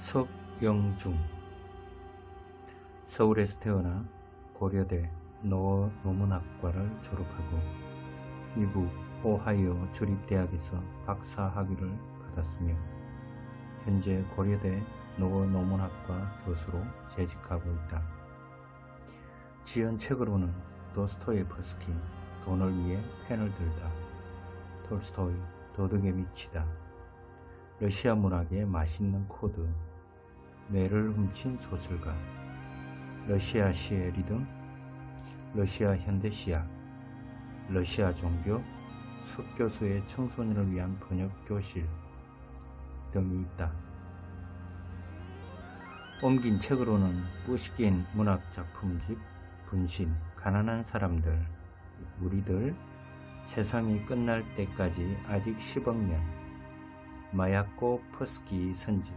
석영중. 서울에서 태어나 고려대 노문학과를 졸업하고 미국 오하이오 주립대학에서 박사학위를 받았으며 현재 고려대 노문학과 교수로 재직하고 있다. 지은 책으로는 도스토예프스키, 돈을 위해 펜을 들다, 톨스토이, 도덕에 미치다, 러시아 문학의 맛있는 코드, 뇌를 훔친 소설가, 러시아 시의 리듬, 러시아 현대시학, 러시아 종교, 석교수의 청소년을 위한 번역교실 등이 있다. 옮긴 책으로는 푸시킨 문학작품집, 분신, 가난한 사람들, 우리들, 세상이 끝날 때까지 아직 10억 년, 마야코프스키 선집,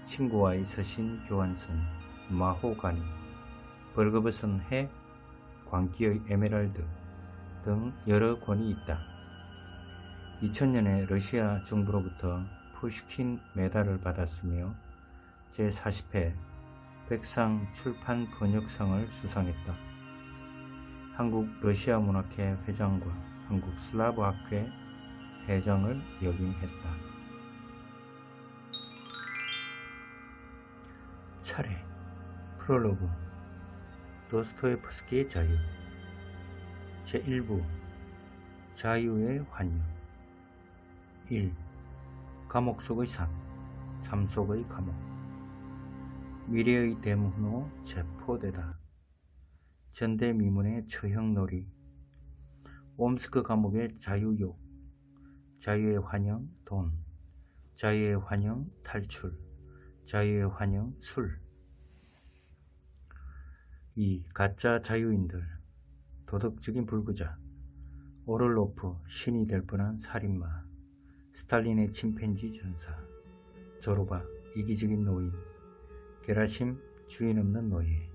친구와의 서신 교환선, 마호가니, 벌거벗은 해, 광기의 에메랄드 등 여러 권이 있다. 2000년에 러시아 정부로부터 푸시킨 메달을 받았으며 제40회 백상 출판 번역상을 수상했다. 한국 러시아 문학회 회장과 한국 슬라브학회 회장을 역임했다. 차례. 프롤로그. 도스토예프스키의 자유. 제1부 자유의 환영. 1. 감옥 속의 삶, 삶 속의 감옥. 미래의 대문호 체포되다. 전대미문의 처형놀이. 옴스크 감옥의 자유욕. 자유의 환영 돈. 자유의 환영 탈출. 자유의 환영 술. 2. 가짜 자유인들. 도덕적인 불구자. 오를로프 신이 될 뻔한 살인마. 스탈린의 침팬지 전사. 조르바 이기적인 노인. 게라심 주인 없는 노예.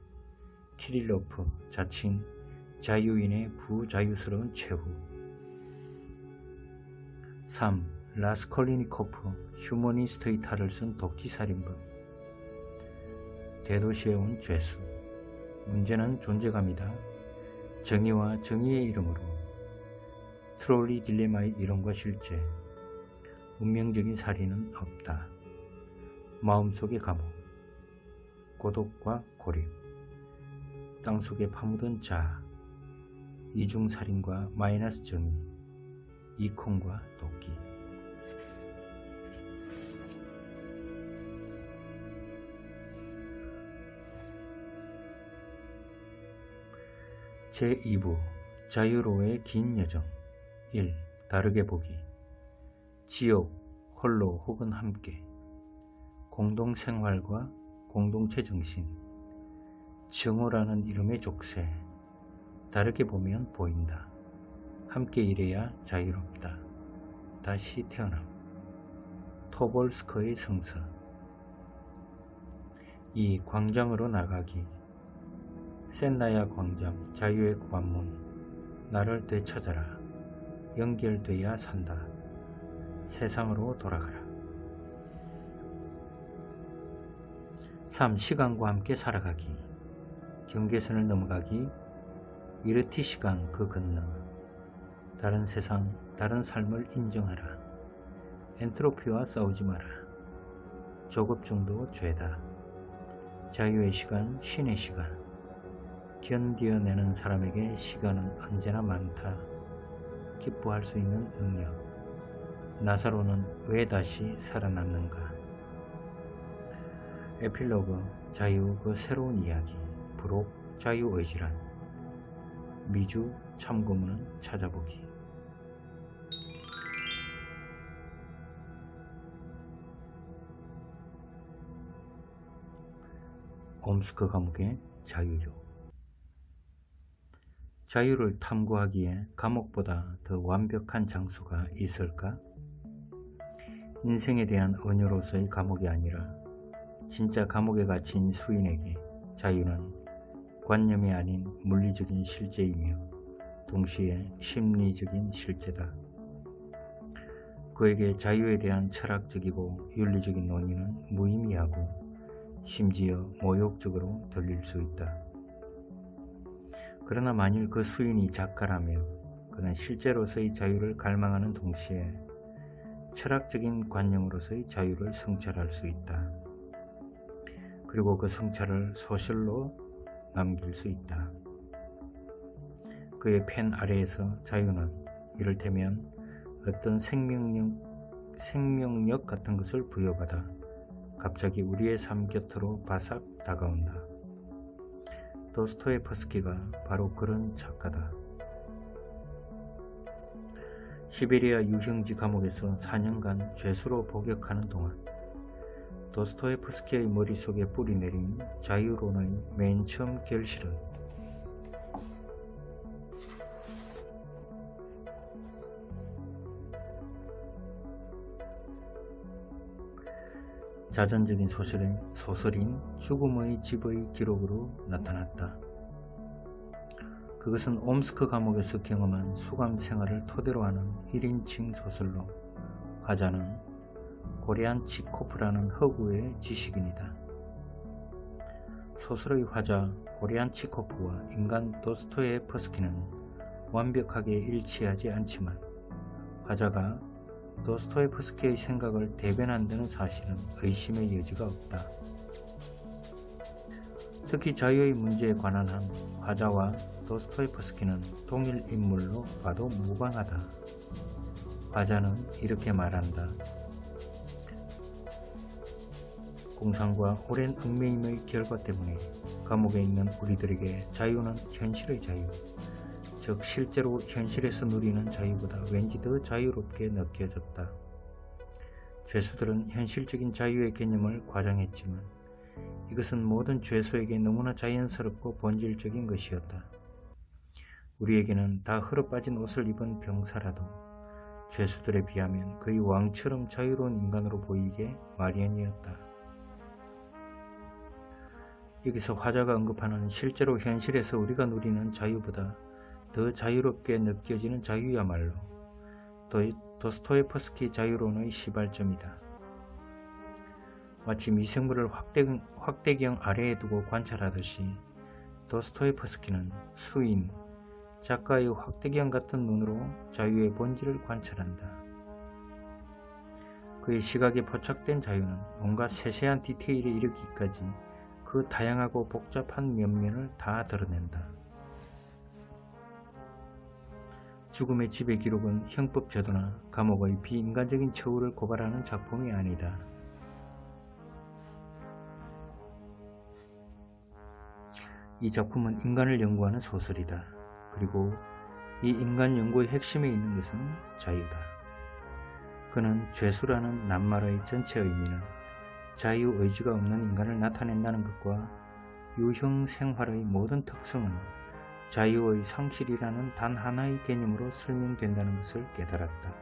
키릴로프 자칭 자유인의 부자유스러운 최후. 3. 라스콜리니코프 휴머니스트의 탈을 쓴 도끼살인범. 대도시에 온 죄수. 문제는 존재감이다. 정의와 정의의 이름으로. 트롤리 딜레마의 이론과 실제. 운명적인 살인은 없다. 마음속의 감옥. 고독과 고립. 땅속에 파묻은 자아. 이중살인과 마이너스 정의. 이콘과 도끼. 제2부 자유로의 긴 여정. 1. 다르게 보기. 지옥, 홀로 혹은 함께. 공동생활과 공동체 정신. 정오라는 이름의 족쇄. 다르게 보면 보인다. 함께 일해야 자유롭다. 다시 태어남. 토볼스커의 성서. 2. 광장으로 나가기. 센나야 광장, 자유의 관문. 나를 되찾아라. 연결돼야 산다. 세상으로 돌아가라. 3. 시간과 함께 살아가기. 경계선을 넘어가기. 이르티 시간 그 건너. 다른 세상, 다른 삶을 인정하라. 엔트로피와 싸우지 마라. 조급증도 죄다. 자유의 시간, 신의 시간. 견뎌내는 사람에게 시간은 언제나 많다. 기뻐할 수 있는 능력. 나사로는 왜 다시 살아났는가. 에필로그 자유 그 새로운 이야기. 부록 자유의지란. 미주 참고문은 찾아보기. 옴스크 감옥의 자유욕. 자유를 탐구하기에 감옥보다 더 완벽한 장소가 있을까? 인생에 대한 언유로서의 감옥이 아니라 진짜 감옥에 갇힌 수인에게 자유는 관념이 아닌 물리적인 실제이며 동시에 심리적인 실제다. 그에게 자유에 대한 철학적이고 윤리적인 논의는 무의미하고 심지어 모욕적으로 들릴 수 있다. 그러나 만일 그 수인이 작가라면 그는 실제로서의 자유를 갈망하는 동시에 철학적인 관념으로서의 자유를 성찰할 수 있다. 그리고 그 성찰을 소설로 남길 수 있다. 그의 펜 아래에서 자유는 이를테면 어떤 생명력 같은 것을 부여받아 갑자기 우리의 삶 곁으로 바싹 다가온다. 도스토예프스키가 바로 그런 작가다. 시베리아 유형지 감옥에서 4년간 죄수로 복역하는 동안 도스토예프스키의 머릿속에 뿌리내린 자유론의 맨 처음 결실은 자전적인 소설인 죽음의 집의 기록으로 나타났다. 그것은 옴스크 감옥에서 경험한 수감 생활을 토대로 하는 1인칭 소설로 화자는 고리안치코프라는 허구의 지식인이다. 소설의 화자 고리안치코프와 인간 도스토예프스키는 완벽하게 일치하지 않지만 화자가 도스토예프스키의 생각을 대변한다는 사실은 의심의 여지가 없다. 특히 자유의 문제에 관한 한 화자와 도스토예프스키는 동일 인물로 봐도 무방하다. 화자는 이렇게 말한다. 공상과 오랜 얽매임의 결과 때문에 감옥에 있는 우리들에게 자유는 현실의 자유, 즉 실제로 현실에서 누리는 자유보다 왠지 더 자유롭게 느껴졌다. 죄수들은 현실적인 자유의 개념을 과장했지만 이것은 모든 죄수에게 너무나 자연스럽고 본질적인 것이었다. 우리에게는 다 흘러빠진 옷을 입은 병사라도 죄수들에 비하면 거의 왕처럼 자유로운 인간으로 보이게 마련이었다. 여기서 화자가 언급하는 실제로 현실에서 우리가 누리는 자유보다 더 자유롭게 느껴지는 자유야말로 도스토예프스키 자유론의 시발점이다. 마치 미생물을 확대경 아래에 두고 관찰하듯이 도스토예프스키는 수인, 작가의 확대경 같은 눈으로 자유의 본질을 관찰한다. 그의 시각에 포착된 자유는 온갖 세세한 디테일에 이르기까지 그 다양하고 복잡한 면면을 다 드러낸다. 죽음의 집의 기록은 형법 제도나 감옥의 비인간적인 처우를 고발하는 작품이 아니다. 이 작품은 인간을 연구하는 소설이다. 그리고 이 인간 연구의 핵심에 있는 것은 자유다. 그는 죄수라는 낱말의 전체 의미는 자유의지가 없는 인간을 나타낸다는 것과 유형 생활의 모든 특성은 자유의 상실이라는 단 하나의 개념으로 설명된다는 것을 깨달았다.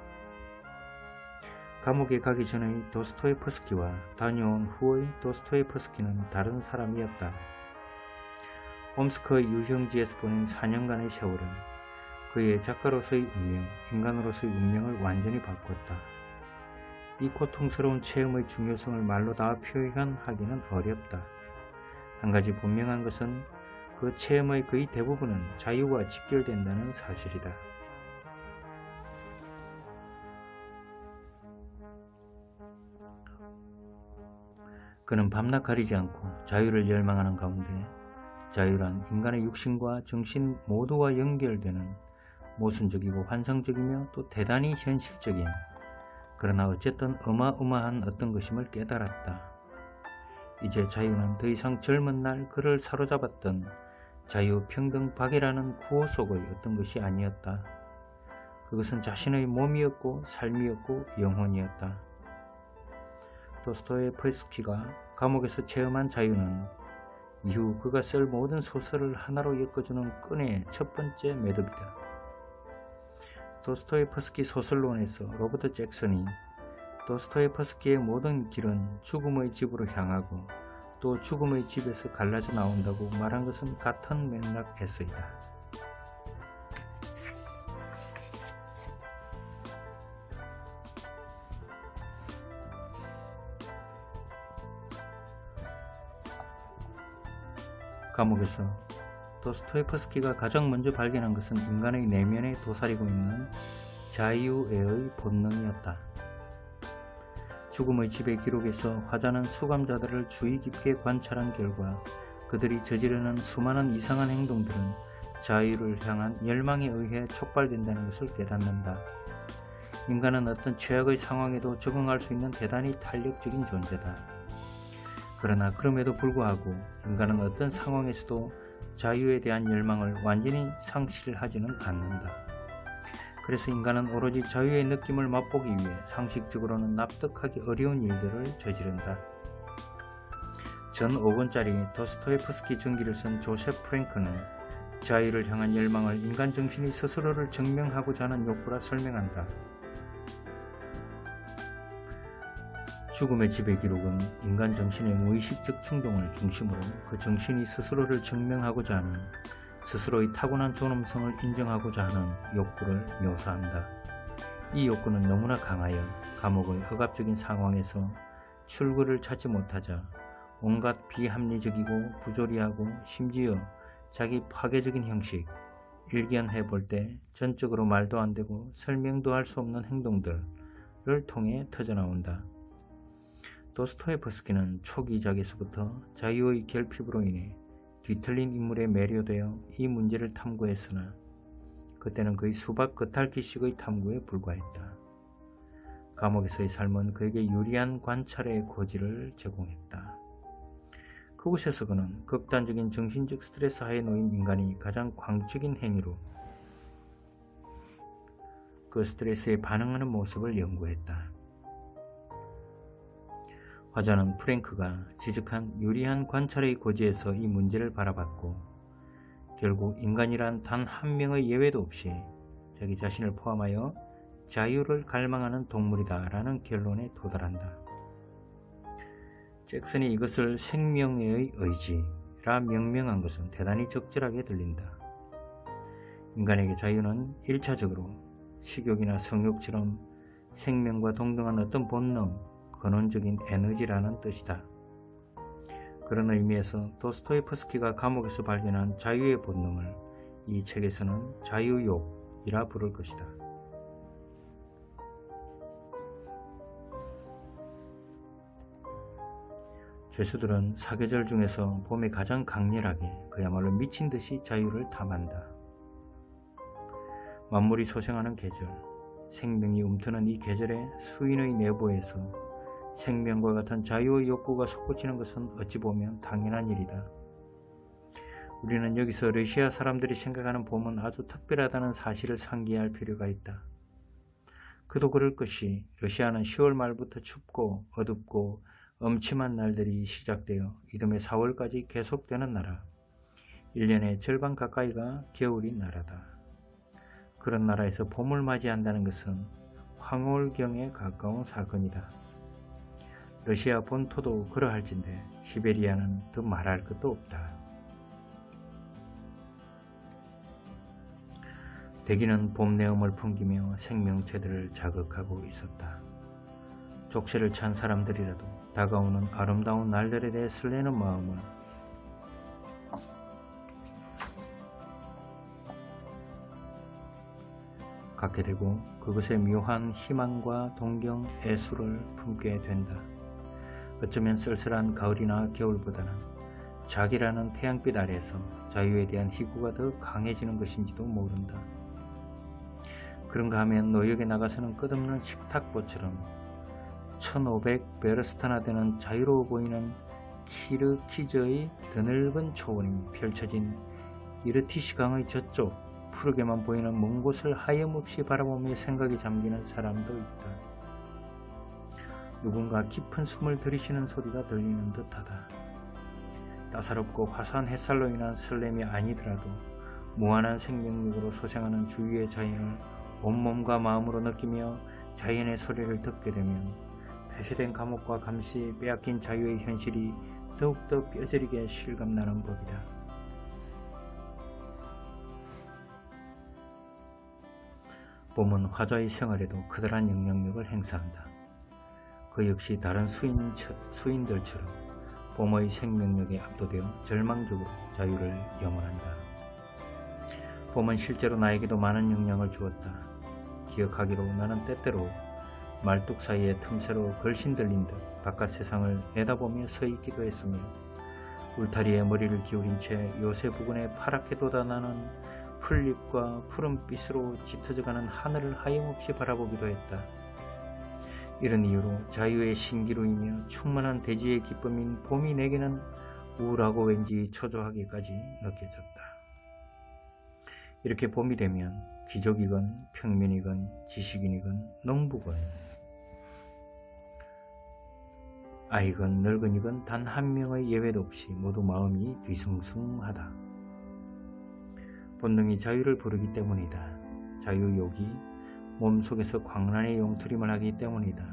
감옥에 가기 전의 도스토예프스키와 다녀온 후의 도스토예프스키는 다른 사람이었다. 옴스크의 유형지에서 보낸 4년간의 세월은 그의 작가로서의 운명, 인간으로서의 운명을 완전히 바꿨다. 이 고통스러운 체험의 중요성을 말로 다 표현하기는 어렵다. 한 가지 분명한 것은 그 체험의 거의 대부분은 자유와 직결된다는 사실이다. 그는 밤낮 가리지 않고 자유를 열망하는 가운데 자유란 인간의 육신과 정신 모두와 연결되는 모순적이고 환상적이며 또 대단히 현실적인, 그러나 어쨌든 어마어마한 어떤 것임을 깨달았다. 이제 자유는 더 이상 젊은 날 그를 사로잡았던 자유, 평등, 박이라는 구호 속의 어떤 것이 아니었다. 그것은 자신의 몸이었고 삶이었고 영혼이었다. 도스토예프스키가 감옥에서 체험한 자유는 이후 그가 쓸 모든 소설을 하나로 엮어주는 끈의 첫 번째 매듭이다. 도스토예프스키 소설론에서 로버트 잭슨이 도스토예프스키의 모든 길은 죽음의 집으로 향하고 또 죽음의 집에서 갈라져 나온다고 말한 것은 같은 맥락 에서이다. 감옥에서 도스토옙스키가 가장 먼저 발견한 것은 인간의 내면에 도사리고 있는 자유애의 본능이었다. 죽음의 지배 기록에서 화자는 수감자들을 주의 깊게 관찰한 결과 그들이 저지르는 수많은 이상한 행동들은 자유를 향한 열망에 의해 촉발된다는 것을 깨닫는다. 인간은 어떤 최악의 상황에도 적응할 수 있는 대단히 탄력적인 존재다. 그러나 그럼에도 불구하고 인간은 어떤 상황에서도 자유에 대한 열망을 완전히 상실하지는 않는다. 그래서 인간은 오로지 자유의 느낌을 맛보기 위해 상식적으로는 납득하기 어려운 일들을 저지른다. 전 5권짜리 도스토옙스키 전기를 쓴 조셉 프랭크는 자유를 향한 열망을 인간 정신이 스스로를 증명하고자 하는 욕구라 설명한다. 죽음의 지배 기록은 인간 정신의 무의식적 충동을 중심으로 그 정신이 스스로를 증명하고자 하는 스스로의 타고난 존엄성을 인정하고자 하는 욕구를 묘사한다. 이 욕구는 너무나 강하여 감옥의 억압적인 상황에서 출구를 찾지 못하자 온갖 비합리적이고 부조리하고 심지어 자기 파괴적인 형식, 일견해 볼 때 전적으로 말도 안 되고 설명도 할 수 없는 행동들을 통해 터져나온다. 도스토옙스키는 초기작에서부터 자유의 결핍으로 인해 뒤틀린 인물에 매료되어 이 문제를 탐구했으나 그때는 그의 수박 겉핥기식의 탐구에 불과했다. 감옥에서의 삶은 그에게 유리한 관찰의 고지를 제공했다. 그곳에서 그는 극단적인 정신적 스트레스 하에 놓인 인간이 가장 광적인 행위로 그 스트레스에 반응하는 모습을 연구했다. 화자는 프랭크가 지적한 유리한 관찰의 고지에서 이 문제를 바라봤고 결국 인간이란 단 한 명의 예외도 없이 자기 자신을 포함하여 자유를 갈망하는 동물이다 라는 결론에 도달한다. 잭슨이 이것을 생명의 의지라 명명한 것은 대단히 적절하게 들린다. 인간에게 자유는 1차적으로 식욕이나 성욕처럼 생명과 동등한 어떤 본능, 근원적인 에너지라는 뜻이다. 그런 의미에서 도스토옙스키가 감옥에서 발견한 자유의 본능을 이 책에서는 자유욕이라 부를 것이다. 죄수들은 사계절 중에서 봄에 가장 강렬하게 그야말로 미친 듯이 자유를 탐한다. 만물이 소생하는 계절, 생명이 움트는 이 계절의 수인의 내부에서 생명과 같은 자유의 욕구가 솟구치는 것은 어찌 보면 당연한 일이다. 우리는 여기서 러시아 사람들이 생각하는 봄은 아주 특별하다는 사실을 상기할 필요가 있다. 그도 그럴 것이 러시아는 10월 말부터 춥고 어둡고 엄침한 날들이 시작되어 이듬해 4월까지 계속되는 나라. 1년의 절반 가까이가 겨울인 나라다. 그런 나라에서 봄을 맞이한다는 것은 황홀경에 가까운 사건이다. 러시아 본토도 그러할진데 시베리아는 더 말할 것도 없다. 대기는 봄 내음을 풍기며 생명체들을 자극하고 있었다. 족쇄를 찬 사람들이라도 다가오는 아름다운 날들에 대해 설레는 마음을 갖게 되고 그것에 묘한 희망과 동경, 애수를 품게 된다. 어쩌면 쓸쓸한 가을이나 겨울보다는 자기라는 태양빛 아래에서 자유에 대한 희구가 더 강해지는 것인지도 모른다. 그런가 하면 노역에 나가서는 끝없는 식탁보처럼 1500베르스타나 되는 자유로워 보이는 키르키즈의 드넓은 초원이 펼쳐진 이르티시강의 저쪽 푸르게만 보이는 먼 곳을 하염없이 바라보며 생각에 잠기는 사람도 있다. 누군가 깊은 숨을 들이쉬는 소리가 들리는 듯하다. 따사롭고 화사한 햇살로 인한 설렘이 아니더라도 무한한 생명력으로 소생하는 주위의 자연을 온몸과 마음으로 느끼며 자연의 소리를 듣게 되면 폐쇄된 감옥과 감시에 빼앗긴 자유의 현실이 더욱더 뼈저리게 실감나는 법이다. 봄은 화자의 생활에도 커다란 영향력을 행사한다. 그 역시 다른 수인들처럼 봄의 생명력에 압도되어 절망적으로 자유를 염원한다. 봄은 실제로 나에게도 많은 영향을 주었다. 기억하기로 나는 때때로 말뚝 사이에 틈새로 걸신 들린 듯 바깥 세상을 내다보며 서 있기도 했으며 울타리에 머리를 기울인 채 요새 부근에 파랗게 돋아나는 풀잎과 푸른빛으로 짙어져가는 하늘을 하염없이 바라보기도 했다. 이런 이유로 자유의 신기루이며 충만한 대지의 기쁨인 봄이 내게는 우울하고 왠지 초조하게까지 느껴졌다. 이렇게 봄이 되면 귀족이건 평민이건 지식인이건 농부건 아이건 늙은이건 단 한 명의 예외도 없이 모두 마음이 뒤숭숭하다. 본능이 자유를 부르기 때문이다. 자유욕이 몸속에서 광란의 용트림을 하기 때문이다.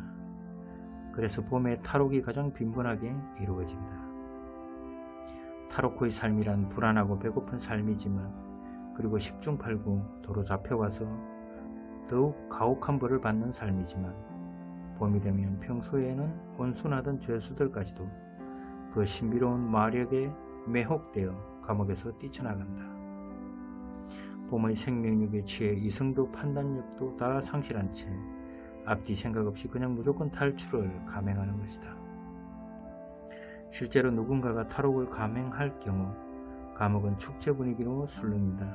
그래서 봄에 탈옥이 가장 빈번하게 이루어진다. 탈옥의 삶이란 불안하고 배고픈 삶이지만 그리고 10중 8구 도로 잡혀가서 더욱 가혹한 벌을 받는 삶이지만 봄이 되면 평소에는 온순하던 죄수들까지도 그 신비로운 마력에 매혹되어 감옥에서 뛰쳐나간다. 봄의 생명력에 취해 이성도 판단력도 다 상실한 채 앞뒤 생각 없이 그냥 무조건 탈출을 감행하는 것이다. 실제로 누군가가 탈옥을 감행할 경우 감옥은 축제 분위기로 술렁인다.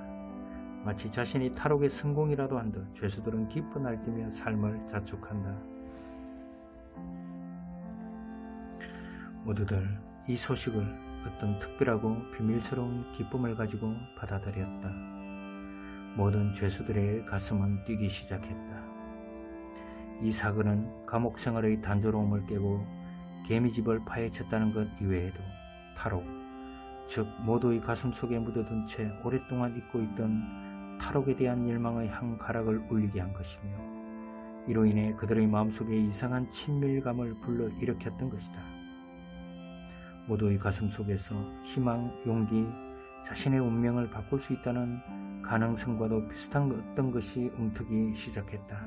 마치 자신이 탈옥의 성공이라도 한 듯 죄수들은 기뻐 날뛰며 삶을 자축한다. 모두들 이 소식을 어떤 특별하고 비밀스러운 기쁨을 가지고 받아들였다. 모든 죄수들의 가슴은 뛰기 시작했다. 이 사건은 감옥 생활의 단조로움을 깨고 개미집을 파헤쳤다는 것 이외에도 탈옥, 즉 모두의 가슴 속에 묻어둔 채 오랫동안 잊고 있던 탈옥에 대한 열망의 한 가락을 울리게 한 것이며 이로 인해 그들의 마음속에 이상한 친밀감을 불러일으켰던 것이다. 모두의 가슴 속에서 희망, 용기, 자신의 운명을 바꿀 수 있다는 가능성과도 비슷한 어떤 것이 움트기 시작했다.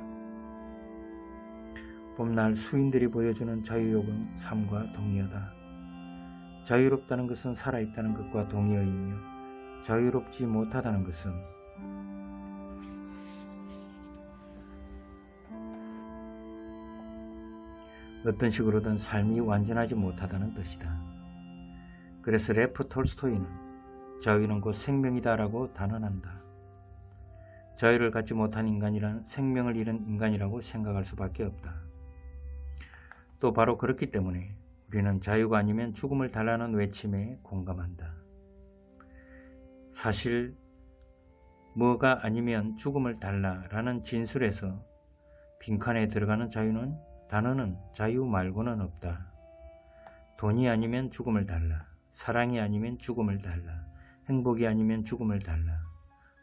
봄날 수인들이 보여주는 자유욕은 삶과 동의어다. 자유롭다는 것은 살아있다는 것과 동의어이며 자유롭지 못하다는 것은 어떤 식으로든 삶이 완전하지 못하다는 뜻이다. 그래서 레프 톨스토이는 자유는 곧 생명이다 라고 단언한다. 자유를 갖지 못한 인간이란 생명을 잃은 인간이라고 생각할 수밖에 없다. 또 바로 그렇기 때문에 우리는 자유가 아니면 죽음을 달라는 외침에 공감한다. 사실 뭐가 아니면 죽음을 달라라는 진술에서 빈칸에 들어가는 단어는 자유 말고는 없다. 돈이 아니면 죽음을 달라. 사랑이 아니면 죽음을 달라. 행복이 아니면 죽음을 달라.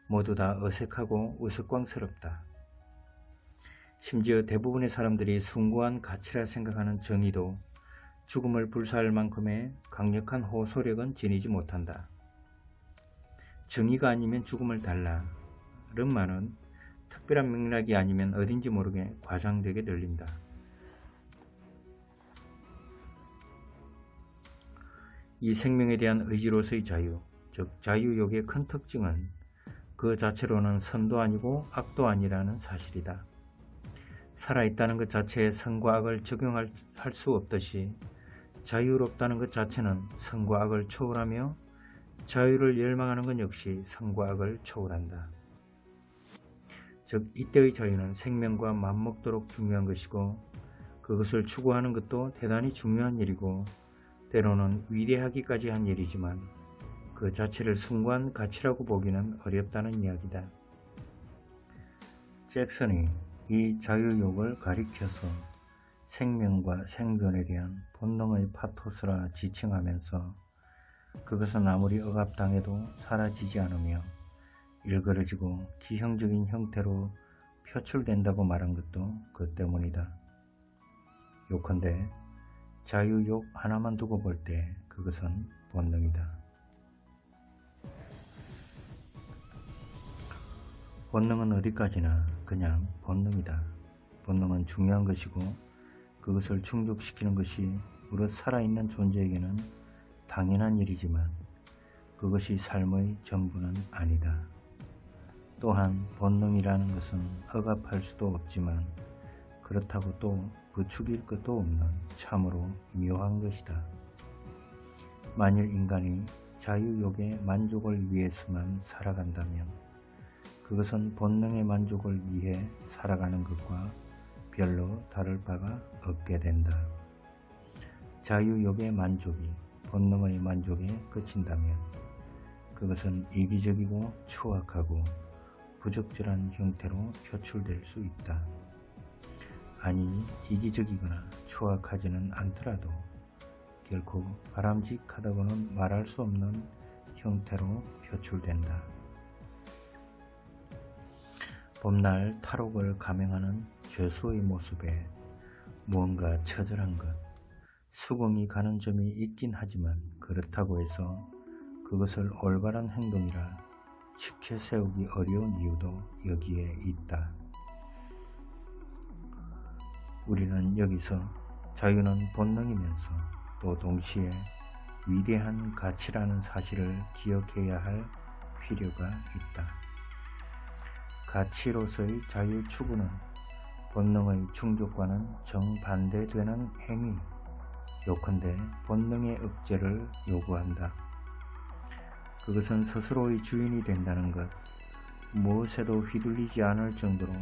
모두 다 어색하고 우스꽝스럽다. 심지어 대부분의 사람들이 숭고한 가치라 생각하는 정의도 죽음을 불사할 만큼의 강력한 호소력은 지니지 못한다. 정의가 아니면 죽음을 달라. 이런 말은 특별한 맥락이 아니면 어딘지 모르게 과장되게 들린다. 이 생명에 대한 의지로서의 자유, 즉 자유욕의 큰 특징은 그 자체로는 선도 아니고 악도 아니라는 사실이다. 살아있다는 것 자체에 선과 악을 적용할 수 없듯이 자유롭다는 것 자체는 선과 악을 초월하며 자유를 열망하는 것 역시 선과 악을 초월한다. 즉 이때의 자유는 생명과 맞먹도록 중요한 것이고 그것을 추구하는 것도 대단히 중요한 일이고 때로는 위대하기까지 한 일이지만 그 자체를 숭고한 가치라고 보기는 어렵다는 이야기다. 잭슨이 이 자유욕을 가리켜서 생명과 생존에 대한 본능의 파토스라 지칭하면서 그것은 아무리 억압당해도 사라지지 않으며 일그러지고 기형적인 형태로 표출된다고 말한 것도 그 때문이다. 요컨대 자유욕 하나만 두고 볼 때 그것은 본능이다. 본능은 어디까지나 그냥 본능이다. 본능은 중요한 것이고 그것을 충족시키는 것이 무릇 살아있는 존재에게는 당연한 일이지만 그것이 삶의 전부는 아니다. 또한 본능이라는 것은 억압할 수도 없지만 그렇다고 또 부추길 것도 없는 참으로 묘한 것이다. 만일 인간이 자유욕의 만족을 위해서만 살아간다면 그것은 본능의 만족을 위해 살아가는 것과 별로 다를 바가 없게 된다. 자유욕의 만족이 본능의 만족에 그친다면 그것은 이기적이고 추악하고 부적절한 형태로 표출될 수 있다. 아니, 이기적이거나 추악하지는 않더라도 결코 바람직하다고는 말할 수 없는 형태로 표출된다. 봄날 탈옥을 감행하는 죄수의 모습에 무언가 처절한 것, 수긍이 가는 점이 있긴 하지만 그렇다고 해서 그것을 올바른 행동이라 치켜 세우기 어려운 이유도 여기에 있다. 우리는 여기서 자유는 본능이면서 또 동시에 위대한 가치라는 사실을 기억해야 할 필요가 있다. 가치로서의 자유 추구는 본능의 충족과는 정반대되는 행위, 요컨대 본능의 억제를 요구한다. 그것은 스스로의 주인이 된다는 것, 무엇에도 휘둘리지 않을 정도로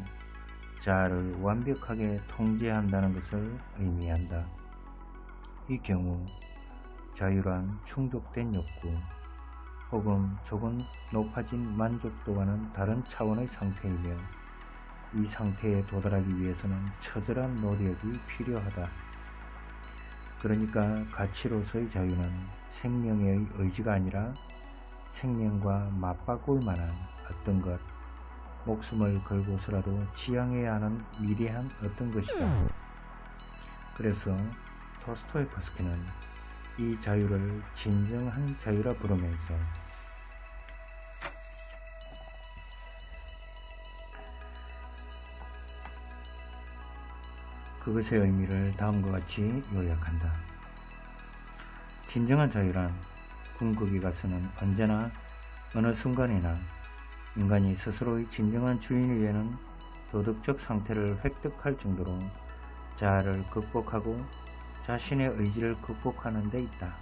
자아를 완벽하게 통제한다는 것을 의미한다. 이 경우 자유란 충족된 욕구 혹은 조금 높아진 만족도와는 다른 차원의 상태이며 이 상태에 도달하기 위해서는 처절한 노력이 필요하다. 그러니까 가치로서의 자유는 생명의 의지가 아니라 생명과 맞바꿀 만한 어떤 것, 목숨을 걸고서라도 지향해야 하는 위대한 어떤 것이다. 그래서 도스토옙스키는 이 자유를 진정한 자유라 부르면서 그것의 의미를 다음과 같이 요약한다. 진정한 자유란 궁극에 가서는 언제나 어느 순간이나 인간이 스스로의 진정한 주인이 되는 도덕적 상태를 획득할 정도로 자아를 극복하고 자신의 의지를 극복하는 데 있다.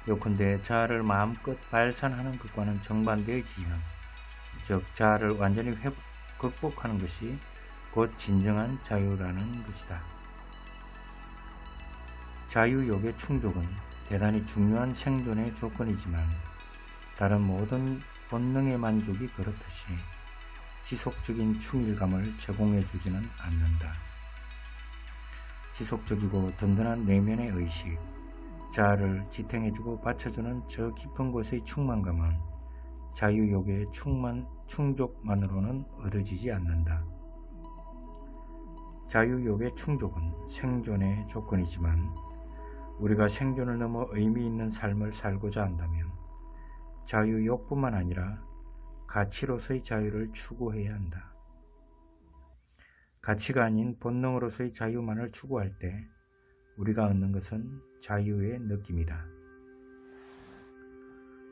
요컨대 자아를 마음껏 발산하는 것과는 정반대의 지향, 즉 자아를 완전히 극복하는 것이 곧 진정한 자유라는 것이다. 자유욕의 충족은 대단히 중요한 생존의 조건이지만 다른 모든 본능의 만족이 그렇듯이 지속적인 충일감을 제공해 주지는 않는다. 지속적이고 든든한 내면의 의식, 자아를 지탱해주고 받쳐주는 저 깊은 곳의 충만감은 자유욕의 충족만으로는 얻어지지 않는다. 자유욕의 충족은 생존의 조건이지만 우리가 생존을 넘어 의미 있는 삶을 살고자 한다면 자유욕뿐만 아니라 가치로서의 자유를 추구해야 한다. 가치가 아닌 본능으로서의 자유만을 추구할 때 우리가 얻는 것은 자유의 느낌이다.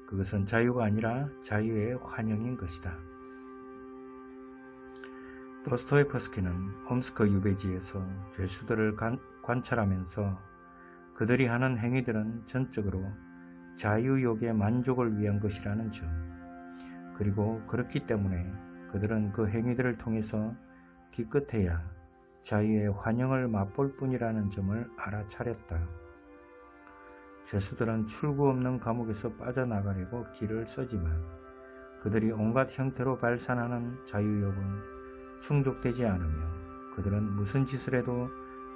그것은 자유가 아니라 자유의 환영인 것이다. 도스토옙스키는 옴스크 유배지에서 죄수들을 관찰하면서 그들이 하는 행위들은 전적으로 자유욕의 만족을 위한 것이라는 점, 그리고 그렇기 때문에 그들은 그 행위들을 통해서 기껏해야 자유의 환영을 맛볼 뿐이라는 점을 알아차렸다. 죄수들은 출구 없는 감옥에서 빠져나가려고 길을 써지만 그들이 온갖 형태로 발산하는 자유욕은 충족되지 않으며 그들은 무슨 짓을 해도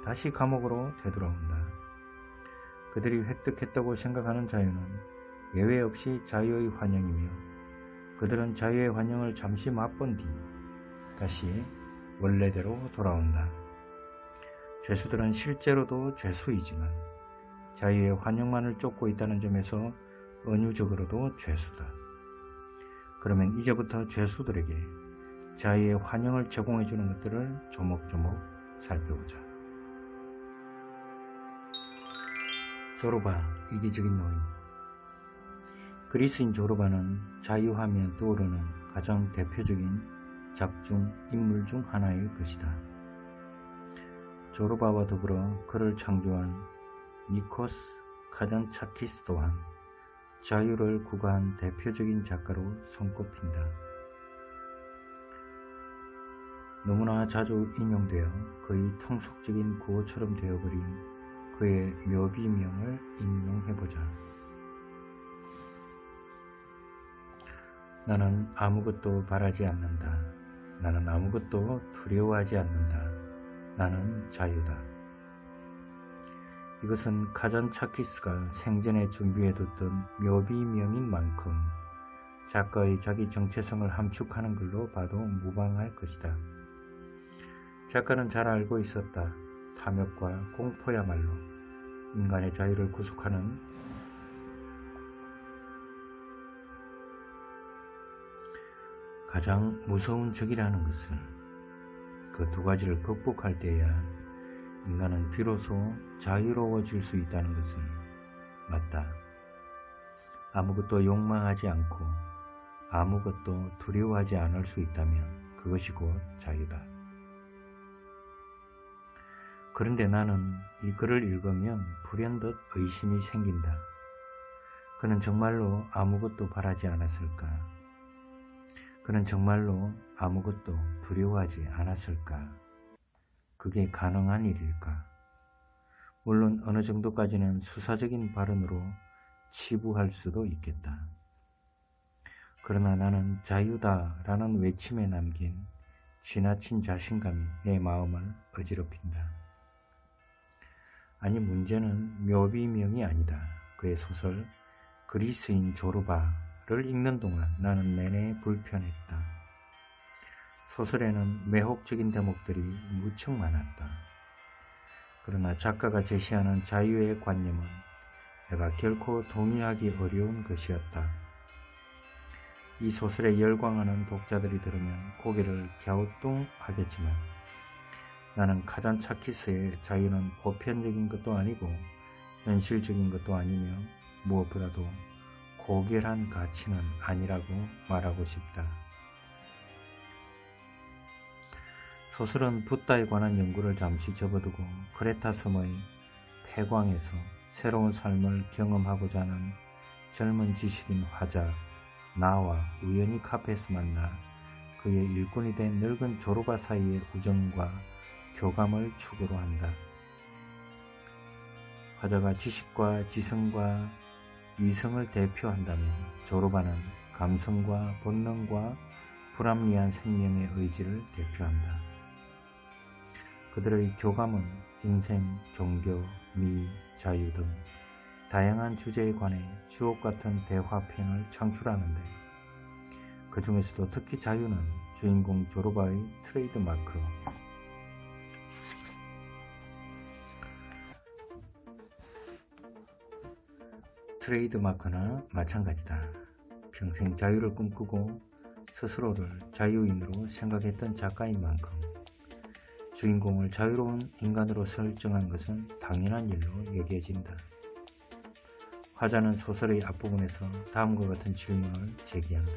다시 감옥으로 되돌아온다. 그들이 획득했다고 생각하는 자유는 예외 없이 자유의 환영이며 그들은 자유의 환영을 잠시 맛본 뒤 다시 원래대로 돌아온다. 죄수들은 실제로도 죄수이지만 자유의 환영만을 쫓고 있다는 점에서 은유적으로도 죄수다. 그러면 이제부터 죄수들에게 자유의 환영을 제공해주는 것들을 조목조목 살펴보자. 조르바, 이기적인 노인. 그리스인 조르바는 자유하면 떠오르는 가장 대표적인 작중 인물 중 하나일 것이다. 조르바와 더불어 그를 창조한 니코스 카잔차키스 또한 자유를 구가한 대표적인 작가로 손꼽힌다. 너무나 자주 인용되어 거의 통속적인 구호처럼 되어버린 그의 묘비명을 인용해보자. 나는 아무것도 바라지 않는다. 나는 아무것도 두려워하지 않는다. 나는 자유다. 이것은 카잔차키스가 생전에 준비해뒀던 묘비명인 만큼 작가의 자기 정체성을 함축하는 걸로 봐도 무방할 것이다. 작가는 잘 알고 있었다. 탐욕과 공포야말로 인간의 자유를 구속하는 가장 무서운 적이라는 것을, 그 두 가지를 극복할 때야 인간은 비로소 자유로워질 수 있다는 것을. 맞다. 아무것도 욕망하지 않고 아무것도 두려워하지 않을 수 있다면 그것이 곧 자유다. 그런데 나는 이 글을 읽으면 불현듯 의심이 생긴다. 그는 정말로 아무것도 바라지 않았을까? 그는 정말로 아무것도 두려워하지 않았을까? 그게 가능한 일일까? 물론 어느 정도까지는 수사적인 발언으로 치부할 수도 있겠다. 그러나 나는 자유다라는 외침에 남긴 지나친 자신감이 내 마음을 어지럽힌다. 아니, 문제는 묘비명이 아니다. 그의 소설 그리스인 조르바를 읽는 동안 나는 내내 불편했다. 소설에는 매혹적인 대목들이 무척 많았다. 그러나 작가가 제시하는 자유의 관념은 내가 결코 동의하기 어려운 것이었다. 이 소설에 열광하는 독자들이 들으면 고개를 갸우뚱하겠지만 나는 카잔차키스의 자유는 보편적인 것도 아니고 현실적인 것도 아니며 무엇보다도 고결한 가치는 아니라고 말하고 싶다. 소설은 붓다에 관한 연구를 잠시 접어두고 크레타 섬의 폐광에서 새로운 삶을 경험하고자 하는 젊은 지식인 화자 나와 우연히 카페에서 만나 그의 일꾼이 된 늙은 조르바 사이의 우정과 교감을 축으로 한다. 화자가 지식과 지성과 이성을 대표한다면 조르바는 감성과 본능과 불합리한 생명의 의지를 대표한다. 그들의 교감은 인생, 종교, 미, 자유 등 다양한 주제에 관해 주옥같은 대화편을 창출하는데 그 중에서도 특히 자유는 주인공 조르바의 트레이드마크, 트레이드마크나 마찬가지다. 평생 자유를 꿈꾸고 스스로를 자유인으로 생각했던 작가인 만큼 주인공을 자유로운 인간으로 설정한 것은 당연한 일로 여겨진다. 화자는 소설의 앞부분에서 다음과 같은 질문을 제기한다.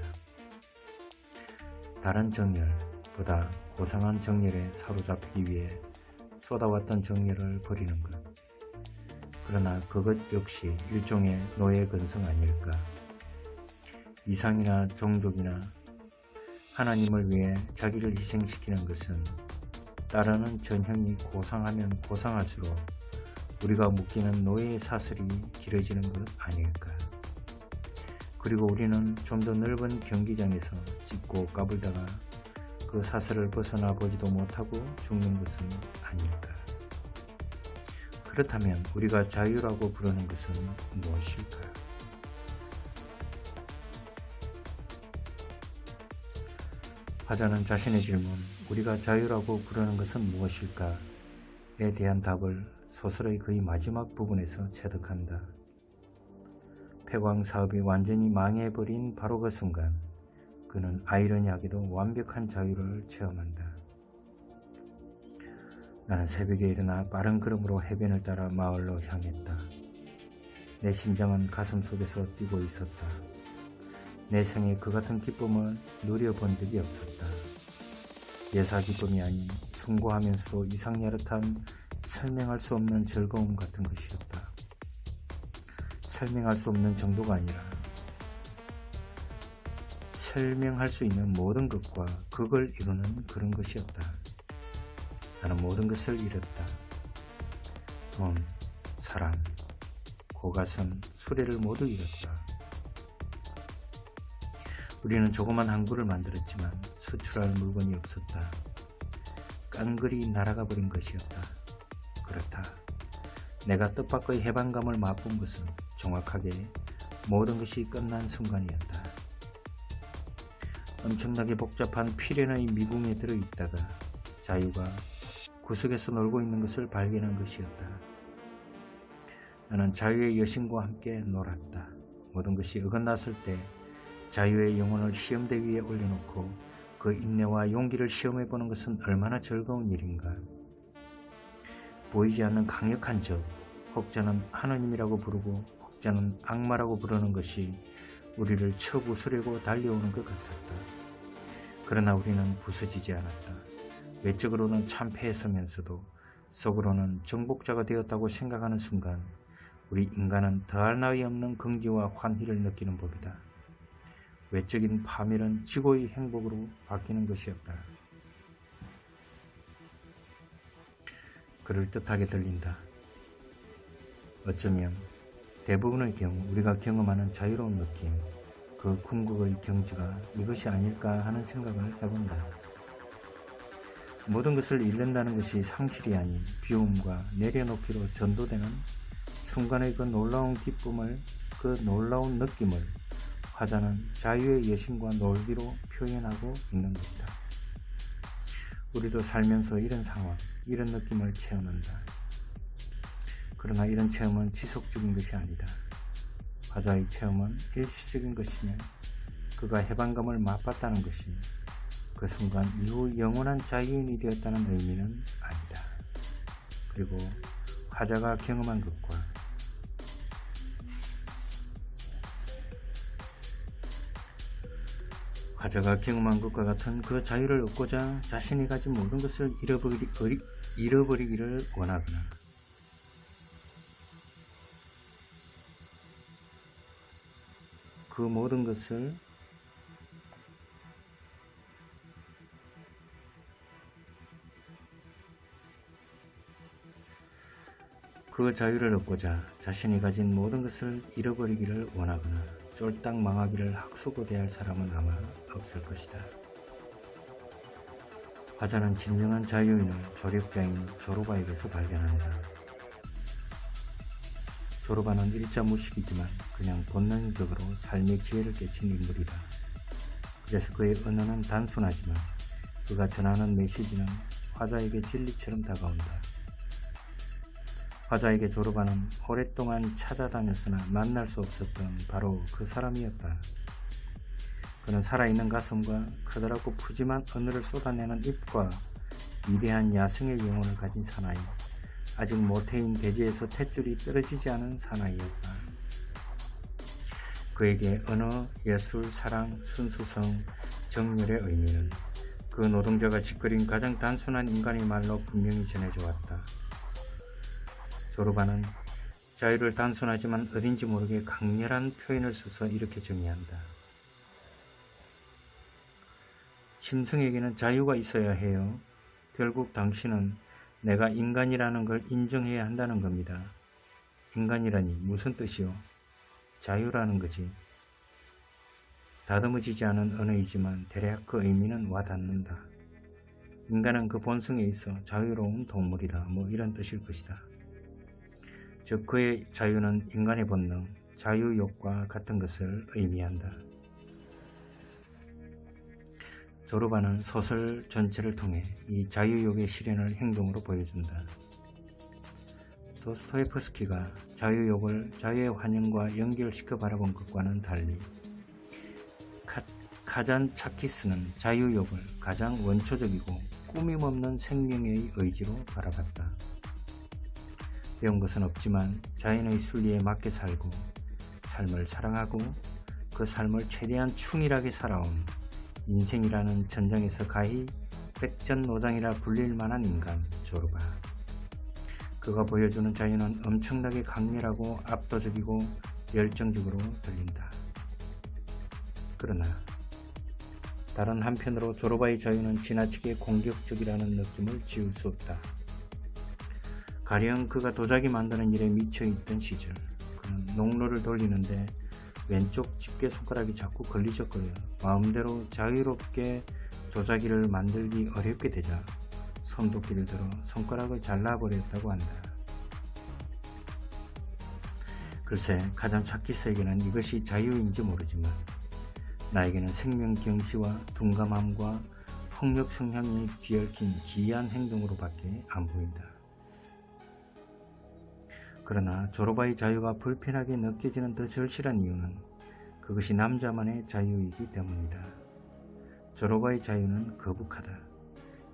다른 정열보다 고상한 정열에 사로잡히기 위해 쏟아왔던 정열을 버리는 것. 그러나 그것 역시 일종의 노예 근성 아닐까? 이상이나 종족이나 하나님을 위해 자기를 희생시키는 것은 따르는 전형이 고상하면 고상할수록 우리가 묶이는 노예의 사슬이 길어지는 것 아닐까? 그리고 우리는 좀 더 넓은 경기장에서 짚고 까불다가 그 사슬을 벗어나 보지도 못하고 죽는 것은 아닐까? 그렇다면 우리가 자유라고 부르는 것은 무엇일까? 화자는 자신의 질문, 우리가 자유라고 부르는 것은 무엇일까?에 대한 답을 소설의 거의 마지막 부분에서 체득한다. 폐광 사업이 완전히 망해버린 바로 그 순간 그는 아이러니하게도 완벽한 자유를 체험한다. 나는 새벽에 일어나 빠른 걸음으로 해변을 따라 마을로 향했다. 내 심장은 가슴 속에서 뛰고 있었다. 내 생에 그 같은 기쁨을 누려본 적이 없었다. 예사 기쁨이 아닌 숭고하면서도 이상야릇한 설명할 수 없는 즐거움 같은 것이었다. 설명할 수 없는 정도가 아니라 설명할 수 있는 모든 것과 그걸 이루는 그런 것이었다. 나는 모든 것을 잃었다. 돈, 사람, 고가선, 수레를 모두 잃었다. 우리는 조그만 항구를 만들었지만 수출할 물건이 없었다. 깡그리 날아가 버린 것이었다. 그렇다. 내가 뜻밖의 해방감을 맛본 것은 정확하게 모든 것이 끝난 순간이었다. 엄청나게 복잡한 필연의 미궁에 들어있다가 자유가 구석에서 놀고 있는 것을 발견한 것이었다. 나는 자유의 여신과 함께 놀았다. 모든 것이 어긋났을 때 자유의 영혼을 시험대 위에 올려놓고 그 인내와 용기를 시험해보는 것은 얼마나 즐거운 일인가. 보이지 않는 강력한 적, 혹자는 하느님이라고 부르고 혹자는 악마라고 부르는 것이 우리를 쳐 부수려고 달려오는 것 같았다. 그러나 우리는 부서지지 않았다. 외적으로는 참패했으면서도 속으로는 정복자가 되었다고 생각하는 순간 우리 인간은 더할 나위 없는 긍지와 환희를 느끼는 법이다. 외적인 파멸은 지고의 행복으로 바뀌는 것이었다. 그럴듯하게 들린다. 어쩌면 대부분의 경우 우리가 경험하는 자유로운 느낌, 그 궁극의 경지가 이것이 아닐까 하는 생각을 해본다. 모든 것을 잃는다는 것이 상실이 아닌 비움과 내려놓기로 전도되는 순간의 그 놀라운 기쁨을, 그 놀라운 느낌을 화자는 자유의 여신과 놀기로 표현하고 있는 것이다. 우리도 살면서 이런 상황, 이런 느낌을 체험한다. 그러나 이런 체험은 지속적인 것이 아니다. 화자의 체험은 일시적인 것이며 그가 해방감을 맛봤다는 것이 그 순간 이후 영원한 자유인이 되었다는 의미는 아니다. 그리고 화자가 경험한 것과 화자가 경험한 것과 같은 그 자유를 얻고자 자신이 가진 모든 것을 잃어버리기를 원하거나 그 모든 것을 그 자유를 얻고자 자신이 가진 모든 것을 잃어버리기를 원하거나 쫄딱 망하기를 학수고대할 사람은 아마 없을 것이다. 화자는 진정한 자유인을 조력자인 조로바에게서 발견한다. 조로바는 일자 무식이지만 그냥 본능적으로 삶의 지혜를 깨친 인물이다. 그래서 그의 언어는 단순하지만 그가 전하는 메시지는 화자에게 진리처럼 다가온다. 화자에게 조로바는 오랫동안 찾아다녔으나 만날 수 없었던 바로 그 사람이었다. 그는 살아있는 가슴과 크다랗고 푸짐한 언어를 쏟아내는 입과 위대한 야성의 영혼을 가진 사나이, 아직 모태인 대지에서 탯줄이 떨어지지 않은 사나이였다. 그에게 언어, 예술, 사랑, 순수성, 정열의 의미는 그 노동자가 짓거린 가장 단순한 인간의 말로 분명히 전해져 왔다. 조로바는 자유를 단순하지만 어딘지 모르게 강렬한 표현을 써서 이렇게 정의한다. 짐승에게는 자유가 있어야 해요. 결국 당신은 내가 인간이라는 걸 인정해야 한다는 겁니다. 인간이라니 무슨 뜻이요? 자유라는 거지. 다듬어지지 않은 언어이지만 대략 그 의미는 와닿는다. 인간은 그 본성에 있어 자유로운 동물이다. 뭐 이런 뜻일 것이다. 즉 그의 자유는 인간의 본능, 자유욕과 같은 것을 의미한다. 조로바는 소설 전체를 통해 이 자유욕의 실현을 행동으로 보여준다. 도스토옙스키가 자유욕을 자유의 환영과 연결시켜 바라본 것과는 달리 카잔차키스는 자유욕을 가장 원초적이고 꾸밈없는 생명의 의지로 바라봤다. 배운 것은 없지만 자연의 순리에 맞게 살고 삶을 사랑하고 그 삶을 최대한 충실하게 살아온 인생이라는 전장에서 가히 백전노장이라 불릴 만한 인간 조르바. 그가 보여주는 자유는 엄청나게 강렬하고 압도적이고 열정적으로 들린다. 그러나 다른 한편으로 조르바의 자유는 지나치게 공격적이라는 느낌을 지울 수 없다. 가령 그가 도자기 만드는 일에 미쳐있던 시절, 그는 농로를 돌리는데 왼쪽 집게 손가락이 자꾸 걸리적거려 마음대로 자유롭게 도자기를 만들기 어렵게 되자 손도끼를 들어 손가락을 잘라버렸다고 한다. 글쎄, 가장 차키스에게는 이것이 자유인지 모르지만 나에게는 생명경시와 둔감함과 폭력 성향이 뒤얽힌 기이한 행동으로밖에 안 보인다. 그러나 조르바의 자유가 불편하게 느껴지는 더 절실한 이유는 그것이 남자만의 자유이기 때문이다. 조르바의 자유는 거북하다.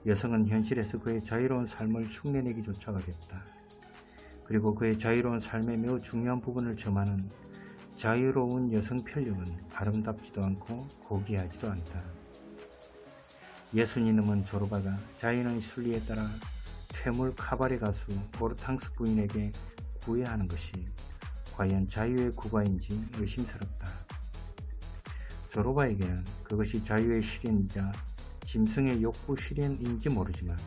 여성은 현실에서 그의 자유로운 삶을 흉내내기조차 어렵다. 그리고 그의 자유로운 삶의 매우 중요한 부분을 점하는 자유로운 여성 편력은 아름답지도 않고 고귀하지도 않다. 예수님은 조르바가 자연의 순리에 따라 퇴물 카바레 가수 오르탕스 부인에게 구애하는 것이 과연 자유의 구가인지 의심스럽다. 조르바에게는 그것이 자유의 실현이자 짐승의 욕구 실현인지 모르지만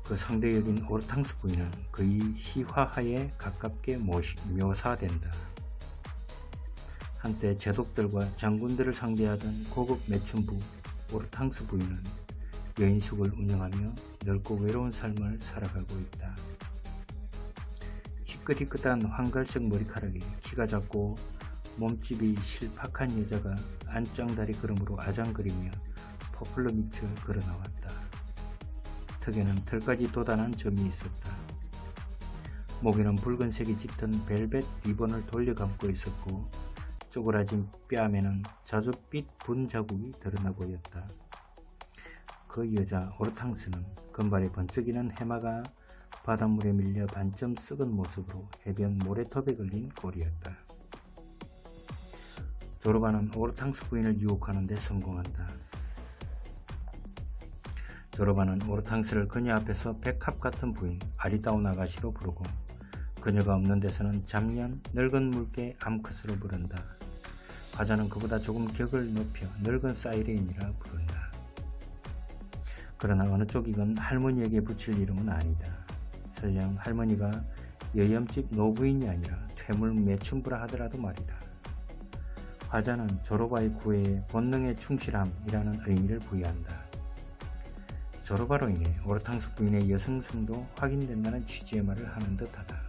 그 상대역인 오르탕스 부인은 그의 희화하에 가깝게 묘사된다. 한때 제독들과 장군들을 상대하던 고급 매춘부 오르탕스 부인은 여인숙을 운영하며 넓고 외로운 삶을 살아가고 있다. 희끗희끗한 황갈색 머리카락에 키가 작고 몸집이 실팍한 여자가 안짱다리 걸음으로 아장거리며 포플러 밑을 걸어나왔다. 턱에는 털까지 돋아난 점이 있었다. 목에는 붉은색이 짙은 벨벳 리본을 돌려 감고 있었고 쪼그라진 뺨에는 자줏빛 분 자국이 드러나 보였다. 그 여자 오르탕스는 금발에 번쩍이는 해마가 바닷물에 밀려 반쯤 썩은 모습으로 해변 모래톱에 걸린 꼴이었다. 조르바는 오르탕스 부인을 유혹하는 데 성공한다. 조르바는 오르탕스를 그녀 앞에서 백합 같은 부인 아리따운 아가씨로 부르고 그녀가 없는 데서는 잡년 늙은 물개 암컷으로 부른다. 과자는 그보다 조금 격을 높여 늙은 사이렌이라 부른다. 그러나 어느 쪽이건 할머니에게 붙일 이름은 아니다. 설령 할머니가 여염집 노부인이 아니라 퇴물 매춘부라 하더라도 말이다. 화자는 조르바의 구애에 본능의 충실함이라는 의미를 부여한다. 조르바로 인해 오르탕스 부인의 여성성도 확인된다는 취지의 말을 하는 듯하다.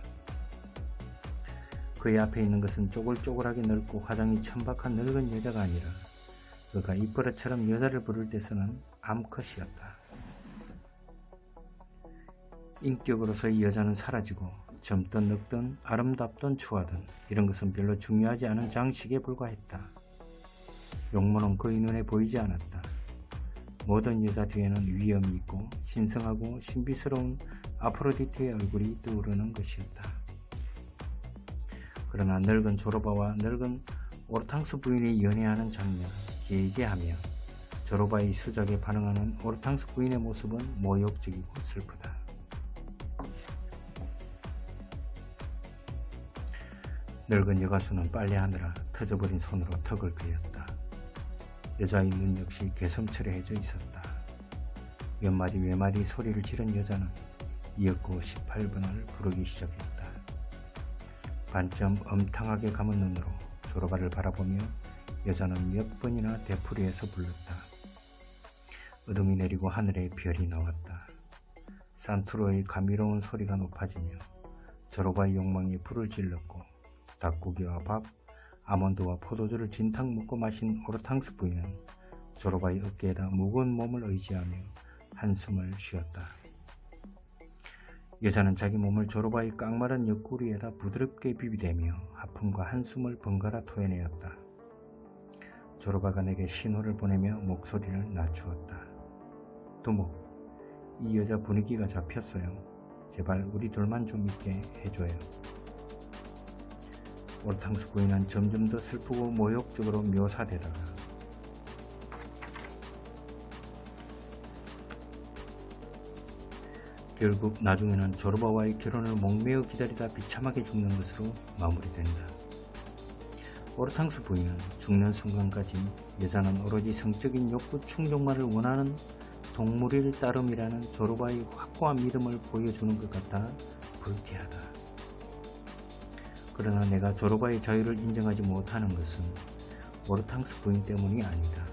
그의 앞에 있는 것은 쪼글쪼글하게 늙고 화장이 천박한 늙은 여자가 아니라 그가 입버릇처럼 여자를 부를 때 쓰는 암컷이었다. 인격으로서 이 여자는 사라지고 젊든 늙든 아름답든 추하든 이런 것은 별로 중요하지 않은 장식에 불과했다. 용모는 그의 눈에 보이지 않았다. 모든 여자 뒤에는 위엄이 있고 신성하고 신비스러운 아프로디테의 얼굴이 떠오르는 것이었다. 그러나 늙은 조르바와 늙은 오르탕스 부인이 연애하는 장면 길게 하며 조르바의 수작에 반응하는 오르탕스 부인의 모습은 모욕적이고 슬프다. 늙은 여가수는 빨래하느라 터져버린 손으로 턱을 그렸다. 여자의 눈 역시 괴성철해져 있었다. 몇 마디 외마디 소리를 지른 여자는 이윽고 18번을 부르기 시작했다. 반쯤 엄탕하게 감은 눈으로 조르바를 바라보며 여자는 몇 번이나 되풀이해서 불렀다. 어둠이 내리고 하늘에 별이 나왔다. 산투로의 감미로운 소리가 높아지며 조르바의 욕망이 불을 질렀고 닭고기와 밥, 아몬드와 포도주를 진탕 먹고 마신 오르탕스 부인은 조르바의 어깨에다 무거운 몸을 의지하며 한숨을 쉬었다. 여자는 자기 몸을 조르바의 깡마른 옆구리에다 부드럽게 비비대며 하품과 한숨을 번갈아 토해내었다. 조르바가 내게 신호를 보내며 목소리를 낮추었다. 두목, 이 여자 분위기가 잡혔어요. 제발 우리 둘만 좀 있게 해줘요. 오르탕스 부인은 점점 더 슬프고 모욕적으로 묘사되다가 결국 나중에는 조르바와의 결혼을 목매어 기다리다 비참하게 죽는 것으로 마무리된다. 오르탕스 부인은 죽는 순간까지 여자는 오로지 성적인 욕구 충족만을 원하는 동물일 따름이라는 조르바의 확고한 믿음을 보여주는 것 같아 불쾌하다. 그러나 내가 조르바의 자유를 인정하지 못하는 것은 오르탕스 부인 때문이 아니다.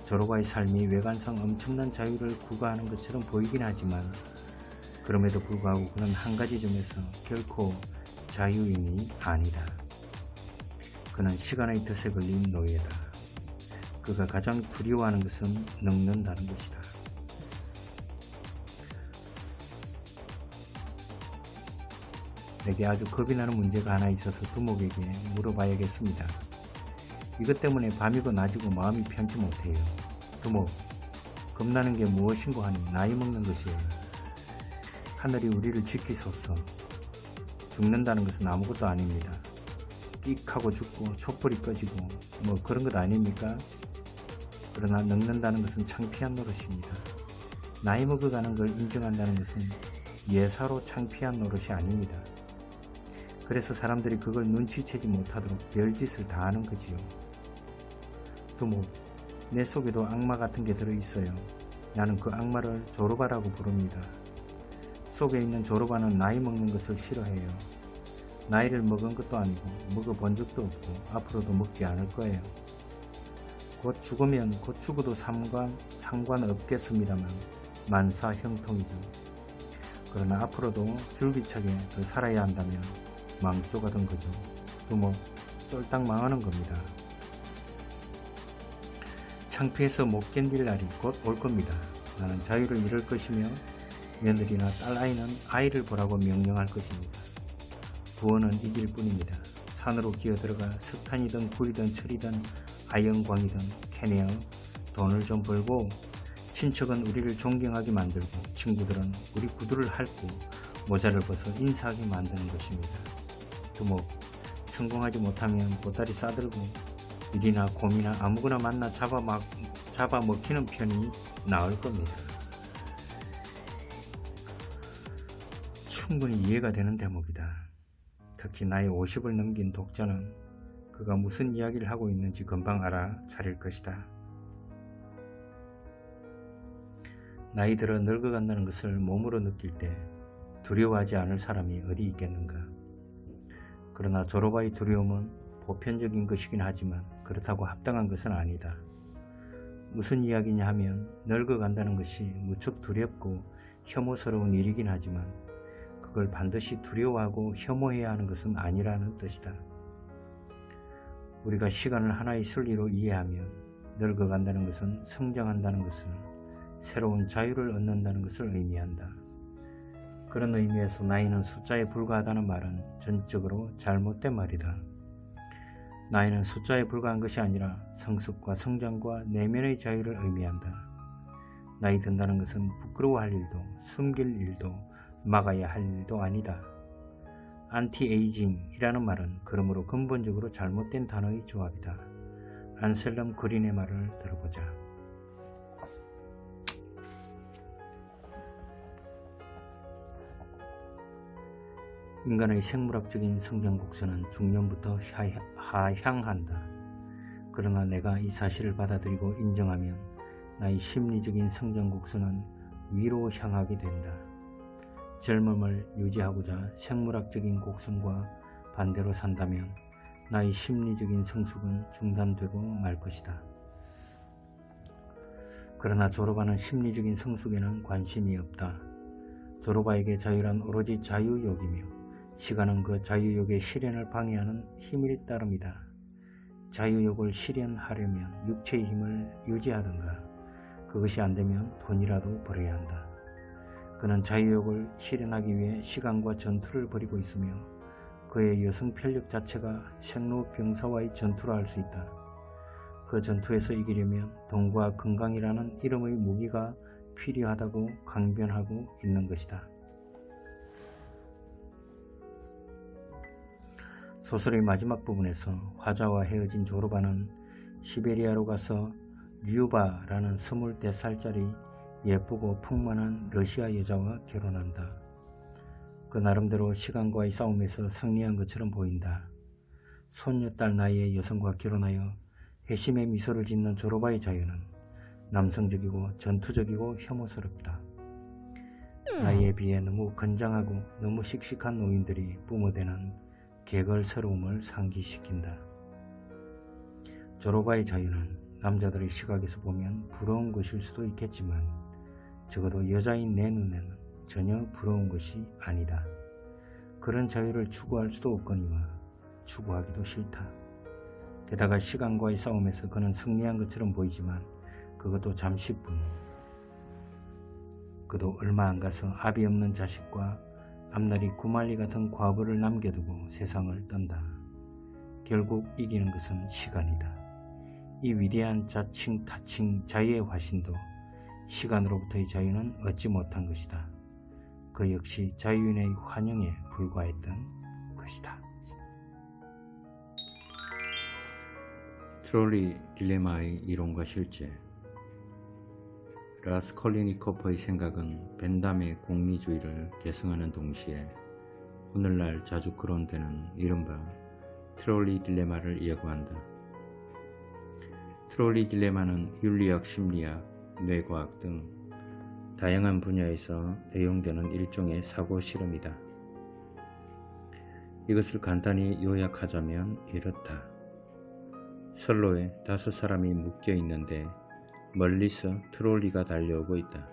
조르바의 삶이 외관상 엄청난 자유를 구가하는 것처럼 보이긴 하지만 그럼에도 불구하고 그는 한 가지 점에서 결코 자유인이 아니다. 그는 시간의 덫에 걸린 노예다. 그가 가장 두려워하는 것은 늙는다는 것이다. 내게 아주 겁이 나는 문제가 하나 있어서 두목에게 물어봐야겠습니다. 이것 때문에 밤이고 낮이고 마음이 편치 못해요. 두목, 겁나는 게 무엇인고 하니 나이 먹는 것이에요. 하늘이 우리를 지키소서. 죽는다는 것은 아무것도 아닙니다. 끽 하고 죽고 촛불이 꺼지고 뭐 그런 것 아닙니까? 그러나 늙는다는 것은 창피한 노릇입니다. 나이 먹어가는 걸 인정한다는 것은 예사로 창피한 노릇이 아닙니다. 그래서 사람들이 그걸 눈치채지 못하도록 별짓을 다 하는 거지요. 두목, 내 속에도 악마 같은 게 들어있어요. 나는 그 악마를 조르바라고 부릅니다. 속에 있는 조르바는 나이 먹는 것을 싫어해요. 나이를 먹은 것도 아니고 먹어본 적도 없고 앞으로도 먹지 않을 거예요. 곧 죽으면 곧 죽어도 상관없겠습니다만 만사 형통이죠. 그러나 앞으로도 줄기차게 더 살아야 한다면 망조가던 거죠. 두목, 쫄딱 망하는 겁니다. 창피해서 못 견딜 날이 곧 올 겁니다. 나는 자유를 잃을 것이며 며느리나 딸아이는 아이를 보라고 명령할 것입니다. 부원은 이길 뿐입니다. 산으로 기어들어가 석탄이든 굴이든 철이든 아연광이든 캐내어 돈을 좀 벌고 친척은 우리를 존경하게 만들고 친구들은 우리 구두를 핥고 모자를 벗어 인사하게 만드는 것입니다. 두목, 성공하지 못하면 보따리 싸들고 일이나 곰이나 아무거나 만나 잡아먹히는 편이 나을 겁니다. 충분히 이해가 되는 대목이다. 특히 나이 50을 넘긴 독자는 그가 무슨 이야기를 하고 있는지 금방 알아차릴 것이다. 나이 들어 늙어간다는 것을 몸으로 느낄 때 두려워하지 않을 사람이 어디 있겠는가. 그러나 조르바의 두려움은 보편적인 것이긴 하지만 그렇다고 합당한 것은 아니다. 무슨 이야기냐 하면 늙어간다는 것이 무척 두렵고 혐오스러운 일이긴 하지만 그걸 반드시 두려워하고 혐오해야 하는 것은 아니라는 뜻이다. 우리가 시간을 하나의 순리로 이해하면 늙어간다는 것은 성장한다는 것을, 새로운 자유를 얻는다는 것을 의미한다. 그런 의미에서 나이는 숫자에 불과하다는 말은 전적으로 잘못된 말이다. 나이는 숫자에 불과한 것이 아니라 성숙과 성장과 내면의 자유를 의미한다. 나이 든다는 것은 부끄러워할 일도 숨길 일도 막아야 할 일도 아니다. 안티에이징이라는 말은 그러므로 근본적으로 잘못된 단어의 조합이다. 안셀럼 그린의 말을 들어보자. 인간의 생물학적인 성장 곡선은 중년부터 하향한다. 그러나 내가 이 사실을 받아들이고 인정하면 나의 심리적인 성장 곡선은 위로 향하게 된다. 젊음을 유지하고자 생물학적인 곡선과 반대로 산다면 나의 심리적인 성숙은 중단되고 말 것이다. 그러나 조르바는 심리적인 성숙에는 관심이 없다. 조르바에게 자유란 오로지 자유욕이며 시간은 그 자유욕의 실현을 방해하는 힘일 따름이다. 자유욕을 실현하려면 육체의 힘을 유지하든가 그것이 안되면 돈이라도 벌어야 한다. 그는 자유욕을 실현하기 위해 시간과 전투를 벌이고 있으며 그의 여성 편력 자체가 생로병사와의 전투라 할 수 있다. 그 전투에서 이기려면 돈과 건강이라는 이름의 무기가 필요하다고 강변하고 있는 것이다. 소설의 마지막 부분에서 화자와 헤어진 조르바는 시베리아로 가서 류바라는 24살짜리 예쁘고 풍만한 러시아 여자와 결혼한다. 그 나름대로 시간과의 싸움에서 승리한 것처럼 보인다. 손녀딸 나이의 여성과 결혼하여 회심의 미소를 짓는 조르바의 자유는 남성적이고 전투적이고 혐오스럽다. 나이에 비해 너무 건장하고 너무 씩씩한 노인들이 뿜어대는 개걸스러움을 상기시킨다. 조르바의 자유는 남자들의 시각에서 보면 부러운 것일 수도 있겠지만 적어도 여자인 내 눈에는 전혀 부러운 것이 아니다. 그런 자유를 추구할 수도 없거니와 추구하기도 싫다. 게다가 시간과의 싸움에서 그는 승리한 것처럼 보이지만 그것도 잠시뿐. 그도 얼마 안 가서 아비 없는 자식과 앞날이 구말리 같은 과부를 남겨두고 세상을 떤다. 결국 이기는 것은 시간이다. 이 위대한 자칭 타칭 자유의 화신도 시간으로부터의 자유는 얻지 못한 것이다. 그 역시 자유인의 환영에 불과했던 것이다. 트롤리 딜레마의 이론과 실제. 라스콜리니코프의 생각은 벤담의 공리주의를 계승하는 동시에 오늘날 자주 거론되는 이른바 트롤리 딜레마를 예고한다. 트롤리 딜레마는 윤리학, 심리학, 뇌과학 등 다양한 분야에서 애용되는 일종의 사고 실험이다. 이것을 간단히 요약하자면 이렇다. 선로에 5사람이 묶여 있는데 멀리서 트롤리가 달려오고 있다.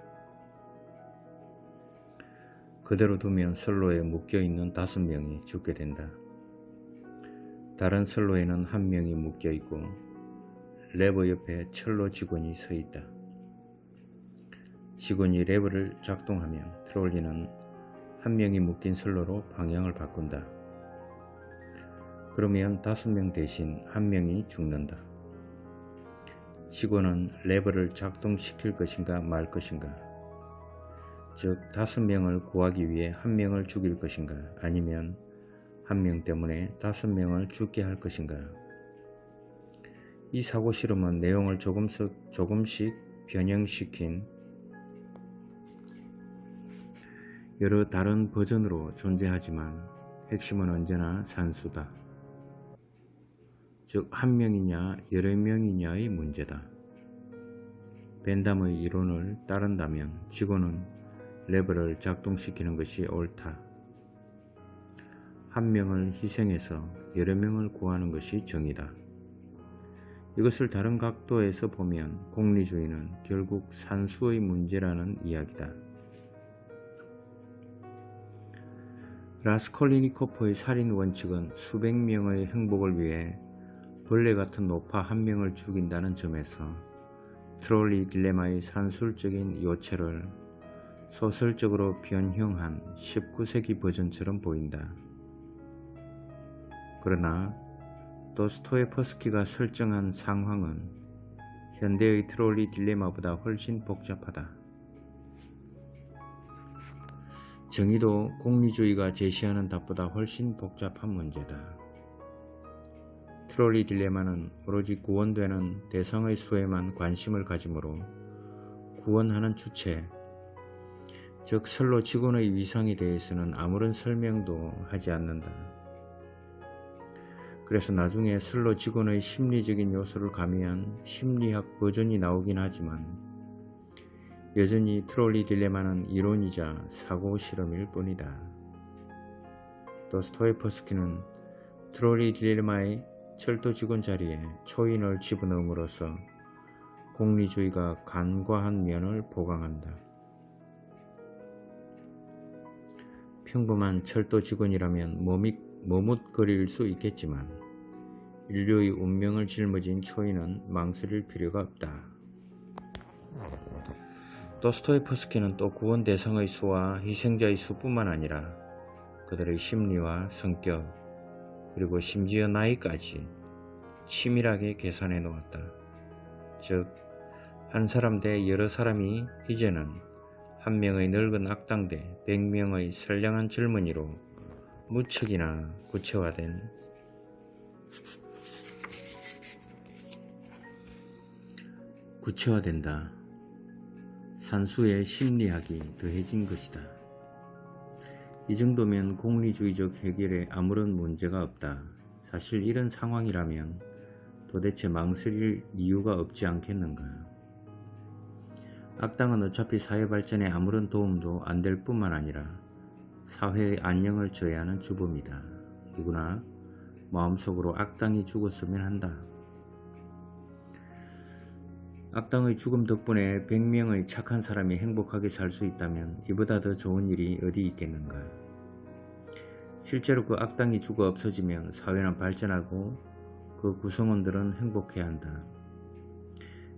그대로 두면 선로에 묶여 있는 5명이 죽게 된다. 다른 선로에는 1명이 묶여 있고 레버 옆에 철로 직원이 서 있다. 직원이 레버를 작동하면 트롤리는 1명이 묶인 선로로 방향을 바꾼다. 그러면 5명 대신 1명이 죽는다. 직원은 레버를 작동시킬 것인가 말 것인가, 즉 5명을 구하기 위해 1명을 죽일 것인가 아니면 1명 때문에 5명을 죽게 할 것인가. 이 사고 실험은 내용을 조금씩 변형시킨 여러 다른 버전으로 존재하지만 핵심은 언제나 산수다. 즉 1명이냐 여러 명이냐의 문제다. 벤담의 이론을 따른다면 직원은 레버를 작동시키는 것이 옳다. 1명을 희생해서 여러 명을 구하는 것이 정의다. 이것을 다른 각도에서 보면 공리주의는 결국 산수의 문제라는 이야기다. 라스콜리니코프의 살인 원칙은 수백 명의 행복을 위해 벌레 같은 노파 1명을 죽인다는 점에서 트롤리 딜레마의 산술적인 요체를 소설적으로 변형한 19세기 버전처럼 보인다. 그러나 도스토예프스키가 설정한 상황은 현대의 트롤리 딜레마보다 훨씬 복잡하다. 정의도 공리주의가 제시하는 답보다 훨씬 복잡한 문제다. 트롤리 딜레마는 오로지 구원되는 대상의 수에만 관심을 가지므로 구원하는 주체, 즉 선로 직원의 위상에 대해서는 아무런 설명도 하지 않는다. 그래서 나중에 선로 직원의 심리적인 요소를 가미한 심리학 버전이 나오긴 하지만 여전히 트롤리 딜레마는 이론이자 사고 실험일 뿐이다. 도스토예프스키는 트롤리 딜레마의 철도 직원 자리에 초인을 집어넣음으로써 공리주의가 간과한 면을 보강한다. 평범한 철도 직원이라면 머뭇거릴 수 있겠지만 인류의 운명을 짊어진 초인은 망설일 필요가 없다. 도스토예프스키는 또 구원 대상의 수와 희생자의 수뿐만 아니라 그들의 심리와 성격 그리고 심지어 나이까지 치밀하게 계산해 놓았다. 즉 한 사람 대 여러 사람이 이제는 한 명의 늙은 악당 대 100명의 선량한 젊은이로 무척이나 구체화된다. 산수의 심리학이 더해진 것이다. 이 정도면 공리주의적 해결에 아무런 문제가 없다. 사실 이런 상황이라면 도대체 망설일 이유가 없지 않겠는가. 악당은 어차피 사회 발전에 아무런 도움도 안 될 뿐만 아니라 사회의 안녕을 저해하는 주범이다. 누구나 마음속으로 악당이 죽었으면 한다. 악당의 죽음 덕분에 100명의 착한 사람이 행복하게 살 수 있다면 이보다 더 좋은 일이 어디 있겠는가. 실제로 그 악당이 죽어 없어지면 사회는 발전하고 그 구성원들은 행복해야 한다.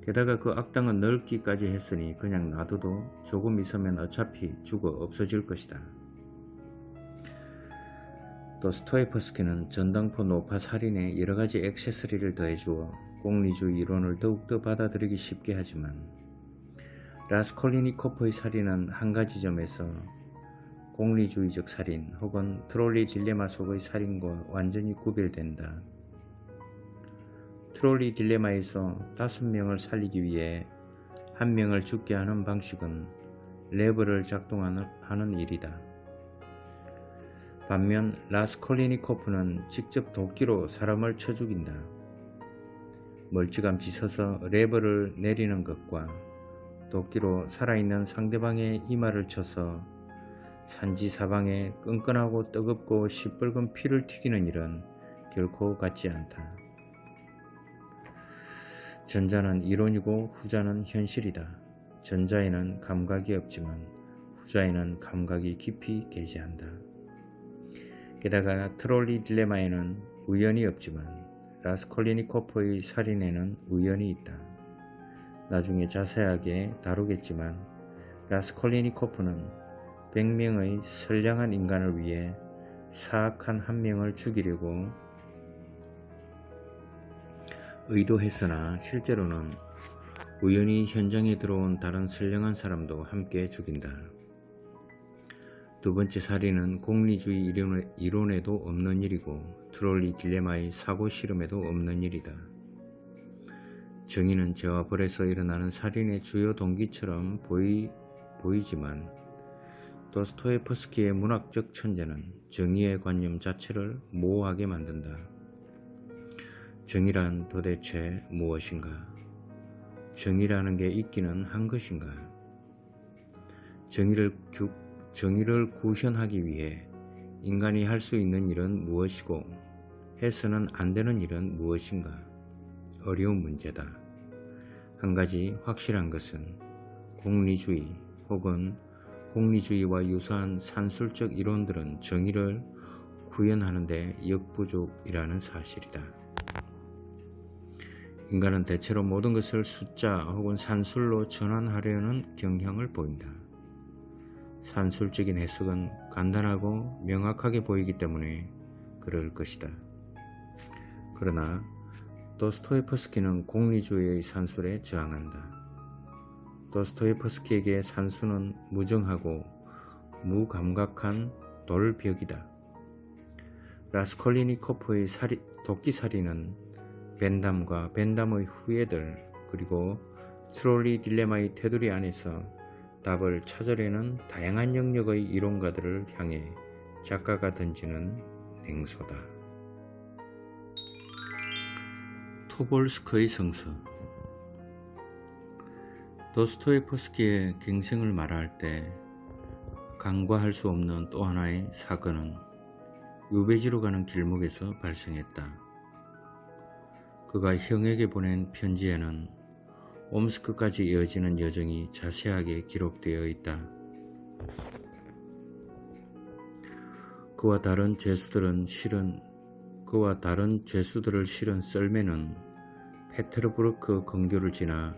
게다가 그 악당은 늙기까지 했으니 그냥 놔둬도 조금 있으면 어차피 죽어 없어질 것이다. 도스토옙스키는 전당포 노파 살인에 여러가지 액세서리를 더해주어 공리주의 이론을 더욱더 받아들이기 쉽게 하지만 라스콜리니코프의 살인은 한 가지 점에서 공리주의적 살인 혹은 트롤리 딜레마 속의 살인과 완전히 구별된다. 트롤리 딜레마에서 5명을 살리기 위해 1명을 죽게 하는 방식은 레버를 작동하는 일이다. 반면 라스콜리니코프는 직접 도끼로 사람을 쳐 죽인다. 멀찌감치 서서 레버를 내리는 것과 도끼로 살아있는 상대방의 이마를 쳐서 산지 사방에 끈끈하고 뜨겁고 시뻘건 피를 튀기는 일은 결코 같지 않다. 전자는 이론이고 후자는 현실이다. 전자에는 감각이 없지만 후자에는 감각이 깊이 계시한다. 게다가 트롤리 딜레마에는 우연이 없지만 라스콜리니코프의 살인에는 우연이 있다. 나중에 자세하게 다루겠지만 라스콜리니코프는 100명의 선량한 인간을 위해 사악한 1명을 죽이려고 의도했으나 실제로는 우연히 현장에 들어온 다른 선량한 사람도 함께 죽인다. 두 번째 살인은 공리주의 이론에도 없는 일이고 트롤리 딜레마의 사고 실험에도 없는 일이다. 정의는 죄와 벌에서 일어나는 살인의 주요 동기처럼 보이지만 도스토옙스키의 문학적 천재는 정의의 관념 자체를 모호하게 만든다. 정의란 도대체 무엇인가? 정의라는 게 있기는 한 것인가? 정의를 구현하기 위해 인간이 할 수 있는 일은 무엇이고 해서는 안 되는 일은 무엇인가? 어려운 문제다. 한 가지 확실한 것은 공리주의 혹은 공리주의와 유사한 산술적 이론들은 정의를 구현하는 데 역부족이라는 사실이다. 인간은 대체로 모든 것을 숫자 혹은 산술로 전환하려는 경향을 보인다. 산술적인 해석은 간단하고 명확하게 보이기 때문에 그럴 것이다. 그러나 도스토옙스키는 공리주의의 산술에 저항한다. 도스토옙스키에게 산수는 무정하고 무감각한 돌벽이다. 라스콜리니코프의 도끼살인은 벤담과 벤담의 후예들 그리고 트롤리 딜레마의 테두리 안에서 답을 찾으려는 다양한 영역의 이론가들을 향해 작가가 던지는 냉소다. 토볼스크의 성서. 도스토옙스키의 갱생을 말할 때 간과할 수 없는 또 하나의 사건은 유배지로 가는 길목에서 발생했다. 그가 형에게 보낸 편지에는 옴스크까지 이어지는 여정이 자세하게 기록되어 있다. 그와 다른 죄수들을 실은 썰매는 페테르부르크 근교를 지나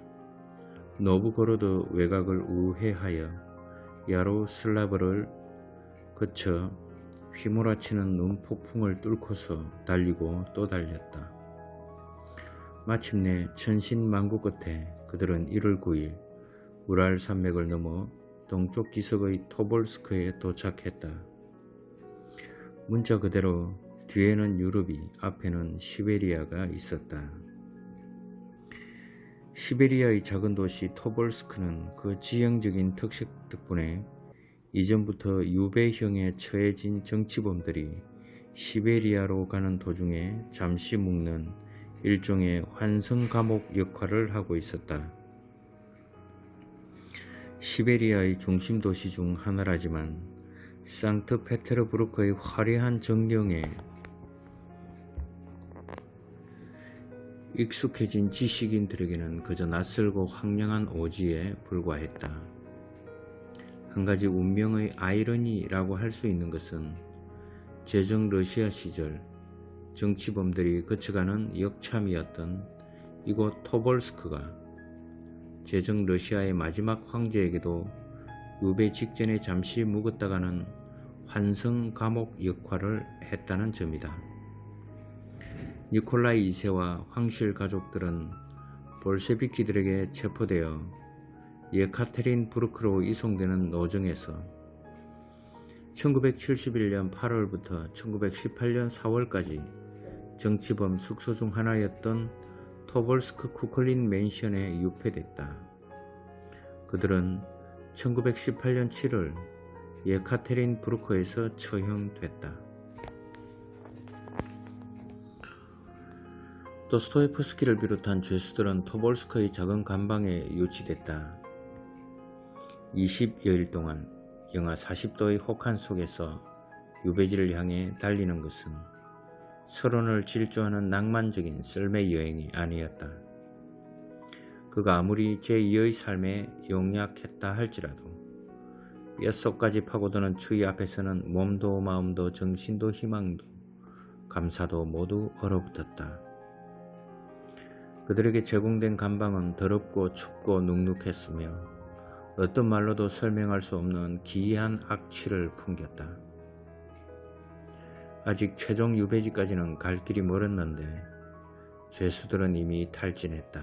노브고로드 외곽을 우회하여 야로슬라브를 거쳐 휘몰아치는 눈폭풍을 뚫고서 달리고 또 달렸다. 마침내 천신만고 끝에 그들은 1월 9일 우랄 산맥을 넘어 동쪽 기슭의 토볼스크에 도착했다. 문자 그대로 뒤에는 유럽이, 앞에는 시베리아가 있었다. 시베리아의 작은 도시 토볼스크는 그 지형적인 특색 덕분에 이전부터 유배형에 처해진 정치범들이 시베리아로 가는 도중에 잠시 묵는 일종의 환승 감옥 역할을 하고 있었다. 시베리아의 중심 도시 중 하나라지만 상트페테르부르크의 화려한 정령에 익숙해진 지식인들에게는 그저 낯설고 황량한 오지에 불과했다. 한 가지 운명의 아이러니라고 할 수 있는 것은 제정 러시아 시절 정치범들이 거쳐가는 역참이었던 이곳 토볼스크가 제정 러시아의 마지막 황제에게도 유배 직전에 잠시 묵었다가는 환승 감옥 역할을 했다는 점이다. 니콜라이 2세와 황실 가족들은 볼셰비키들에게 체포되어 예카테린부르크로 이송되는 노정에서 1971년 8월부터 1918년 4월까지 정치범 숙소 중 하나였던 토볼스크 쿠클린 맨션에 유폐됐다. 그들은 1918년 7월 예카테린부르크에서 처형됐다. 도스토옙스키를 비롯한 죄수들은 토볼스크의 작은 감방에 유치됐다. 20여일 동안 영하 40도의 혹한 속에서 유배지를 향해 달리는 것은 서론을 질주하는 낭만적인 썰매 여행이 아니었다. 그가 아무리 제2의 삶에 용약했다 할지라도 뼛속까지 파고드는 추위 앞에서는 몸도 마음도 정신도 희망도 감사도 모두 얼어붙었다. 그들에게 제공된 감방은 더럽고 춥고 눅눅했으며 어떤 말로도 설명할 수 없는 기이한 악취를 풍겼다. 아직 최종 유배지까지는 갈 길이 멀었는데 죄수들은 이미 탈진했다.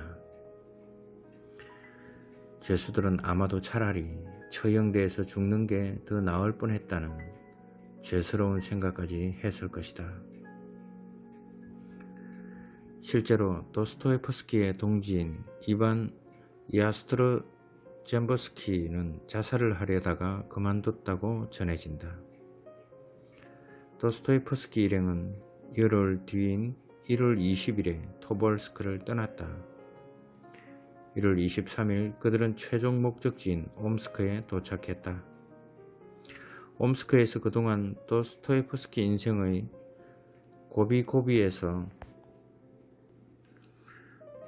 죄수들은 아마도 차라리 처형대에서 죽는 게 더 나을 뻔했다는 죄스러운 생각까지 했을 것이다. 실제로 도스토옙스키의 동지인 이반 야스트르젬버스키는 자살을 하려다가 그만뒀다고 전해진다. 도스토옙스키 일행은 열흘 뒤인 1월 20일에 토볼스크를 떠났다. 1월 23일 그들은 최종 목적지인 옴스크에 도착했다. 옴스크에서 그동안 도스토옙스키 인생의 고비고비에서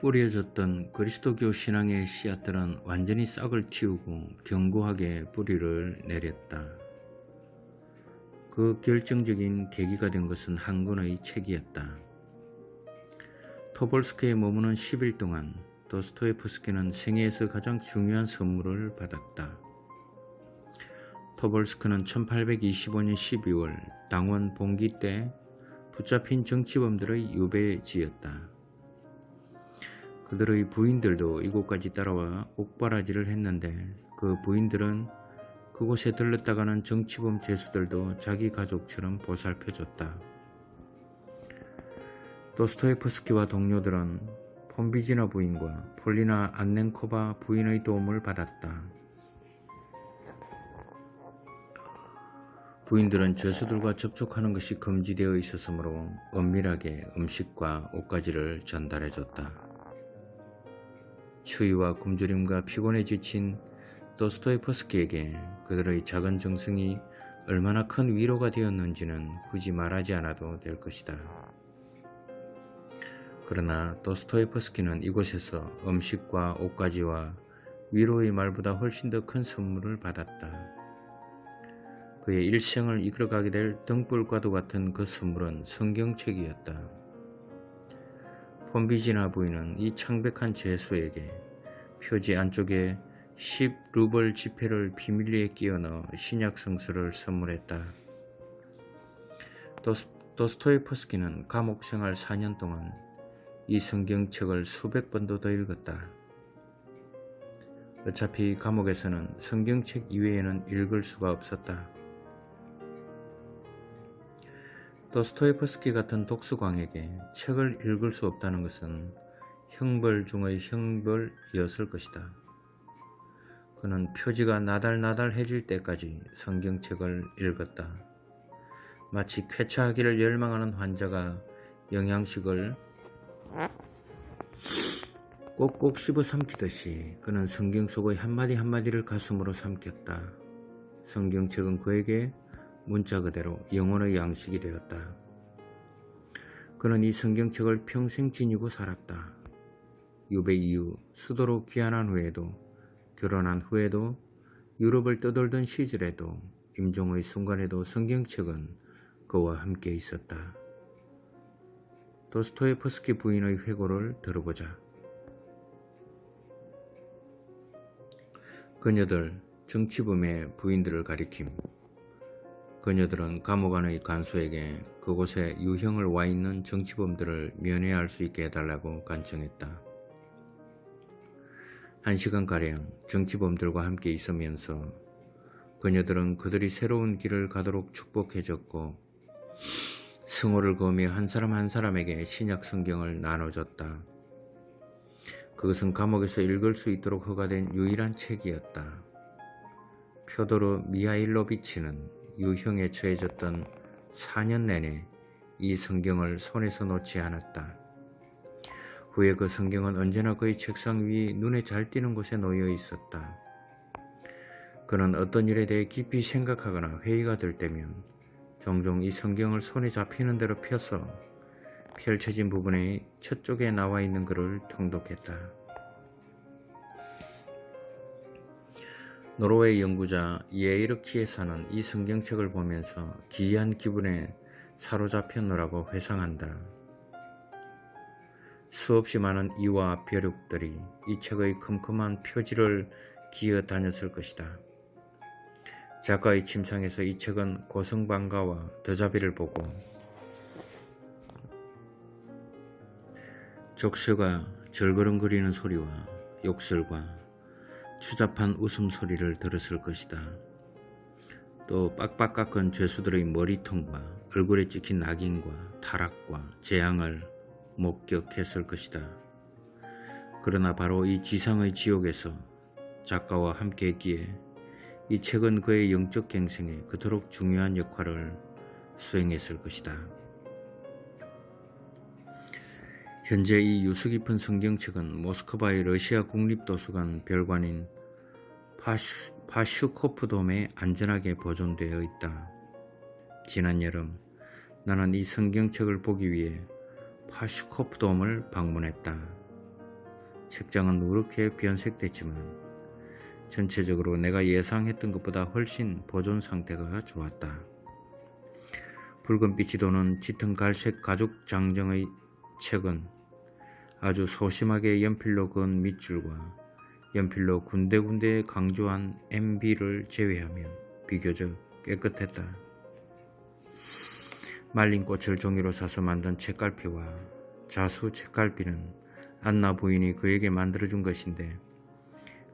뿌려졌던 그리스도교 신앙의 씨앗들은 완전히 싹을 틔우고 견고하게 뿌리를 내렸다. 그 결정적인 계기가 된 것은 한 권의 책이었다. 토볼스크에 머무는 10일 동안 도스토옙스키는 생애에서 가장 중요한 선물을 받았다. 토볼스크는 1825년 12월 당원 봉기 때 붙잡힌 정치범들의 유배지였다. 그들의 부인들도 이곳까지 따라와 옥바라지를 했는데 그 부인들은 그곳에 들렀다가는 정치범 죄수들도 자기 가족처럼 보살펴줬다. 도스토옙스키와 동료들은 폼비지나 부인과 폴리나 안넨코바 부인의 도움을 받았다. 부인들은 죄수들과 접촉하는 것이 금지되어 있었으므로 은밀하게 음식과 옷가지를 전달해줬다. 추위와 굶주림과 피곤에 지친 도스토옙스키에게 그들의 작은 정성이 얼마나 큰 위로가 되었는지는 굳이 말하지 않아도 될 것이다. 그러나 도스토옙스키는 이곳에서 음식과 옷가지와 위로의 말보다 훨씬 더 큰 선물을 받았다. 그의 일생을 이끌어가게 될 등불과도 같은 그 선물은 성경책이었다. 폼비지나 부인은 이 창백한 죄수에게 표지 안쪽에 10루블 지폐를 비밀리에 끼워 넣어 신약 성서를 선물했다. 도스토옙스키는 감옥 생활 4년 동안 이 성경책을 수백 번도 더 읽었다. 어차피 감옥에서는 성경책 이외에는 읽을 수가 없었다. 도스토예프스키 같은 독수광에게 책을 읽을 수 없다는 것은 형벌 중의 형벌이었을 것이다. 그는 표지가 나달나달해질 때까지 성경책을 읽었다. 마치 쾌차하기를 열망하는 환자가 영양식을 꼭꼭 씹어 삼키듯이 그는 성경 속의 한마디 한마디를 가슴으로 삼켰다. 성경책은 그에게 문자 그대로 영혼의 양식이 되었다. 그는 이 성경책을 평생 지니고 살았다. 유배 이후 수도로 귀환한 후에도 결혼한 후에도 유럽을 떠돌던 시절에도 임종의 순간에도 성경책은 그와 함께 있었다. 도스토예프스키 부인의 회고를 들어보자. 그녀들 정치범의 부인들을 가리킴. 그녀들은 감옥 안의 간수에게 그곳에 유형을 와 있는 정치범들을 면회할 수 있게 해달라고 간청했다. 1시간가량 정치범들과 함께 있으면서 그녀들은 그들이 새로운 길을 가도록 축복해줬고 승호를 거며 한 사람 한 사람에게 신약 성경을 나눠줬다. 그것은 감옥에서 읽을 수 있도록 허가된 유일한 책이었다. 표도르 미하일로비치는 유형에 처해졌던 4년 내내 이 성경을 손에서 놓지 않았다. 후에 그 성경은 언제나 그의 책상 위 눈에 잘 띄는 곳에 놓여 있었다. 그는 어떤 일에 대해 깊이 생각하거나 회의가 될 때면 종종 이 성경을 손에 잡히는 대로 펴서 펼쳐진 부분의 첫 쪽에 나와 있는 글을 통독했다. 노르웨이 연구자 예이르키에 사는 이 성경책을 보면서 기이한 기분에 사로잡혔노라고 회상한다. 수없이 많은 이와 벼룩들이 이 책의 컴컴한 표지를 기어 다녔을 것이다. 작가의 침상에서 이 책은 고성방가와 더자비를 보고 족쇄가 절그렁거리는 소리와 욕설과 추잡한 웃음소리를 들었을 것이다. 또 빡빡 깎은 죄수들의 머리통과 얼굴에 찍힌 낙인과 타락과 재앙을 목격했을 것이다. 그러나 바로 이 지상의 지옥에서 작가와 함께 했기에 이 책은 그의 영적 갱생에 그토록 중요한 역할을 수행했을 것이다. 현재 이 유수 깊은 성경책은 모스크바의 러시아 국립도서관 별관인 파슈코프돔에 안전하게 보존되어 있다. 지난 여름 나는 이 성경책을 보기 위해 파슈코프돔을 방문했다. 책장은 누렇게 변색됐지만 전체적으로 내가 예상했던 것보다 훨씬 보존 상태가 좋았다. 붉은빛이 도는 짙은 갈색 가죽 장정의 책은 아주 소심하게 연필로 그은 밑줄과 연필로 군데군데 강조한 MB를 제외하면 비교적 깨끗했다. 말린 꽃을 종이로 사서 만든 책갈피와 자수 책갈피는 안나 부인이 그에게 만들어준 것인데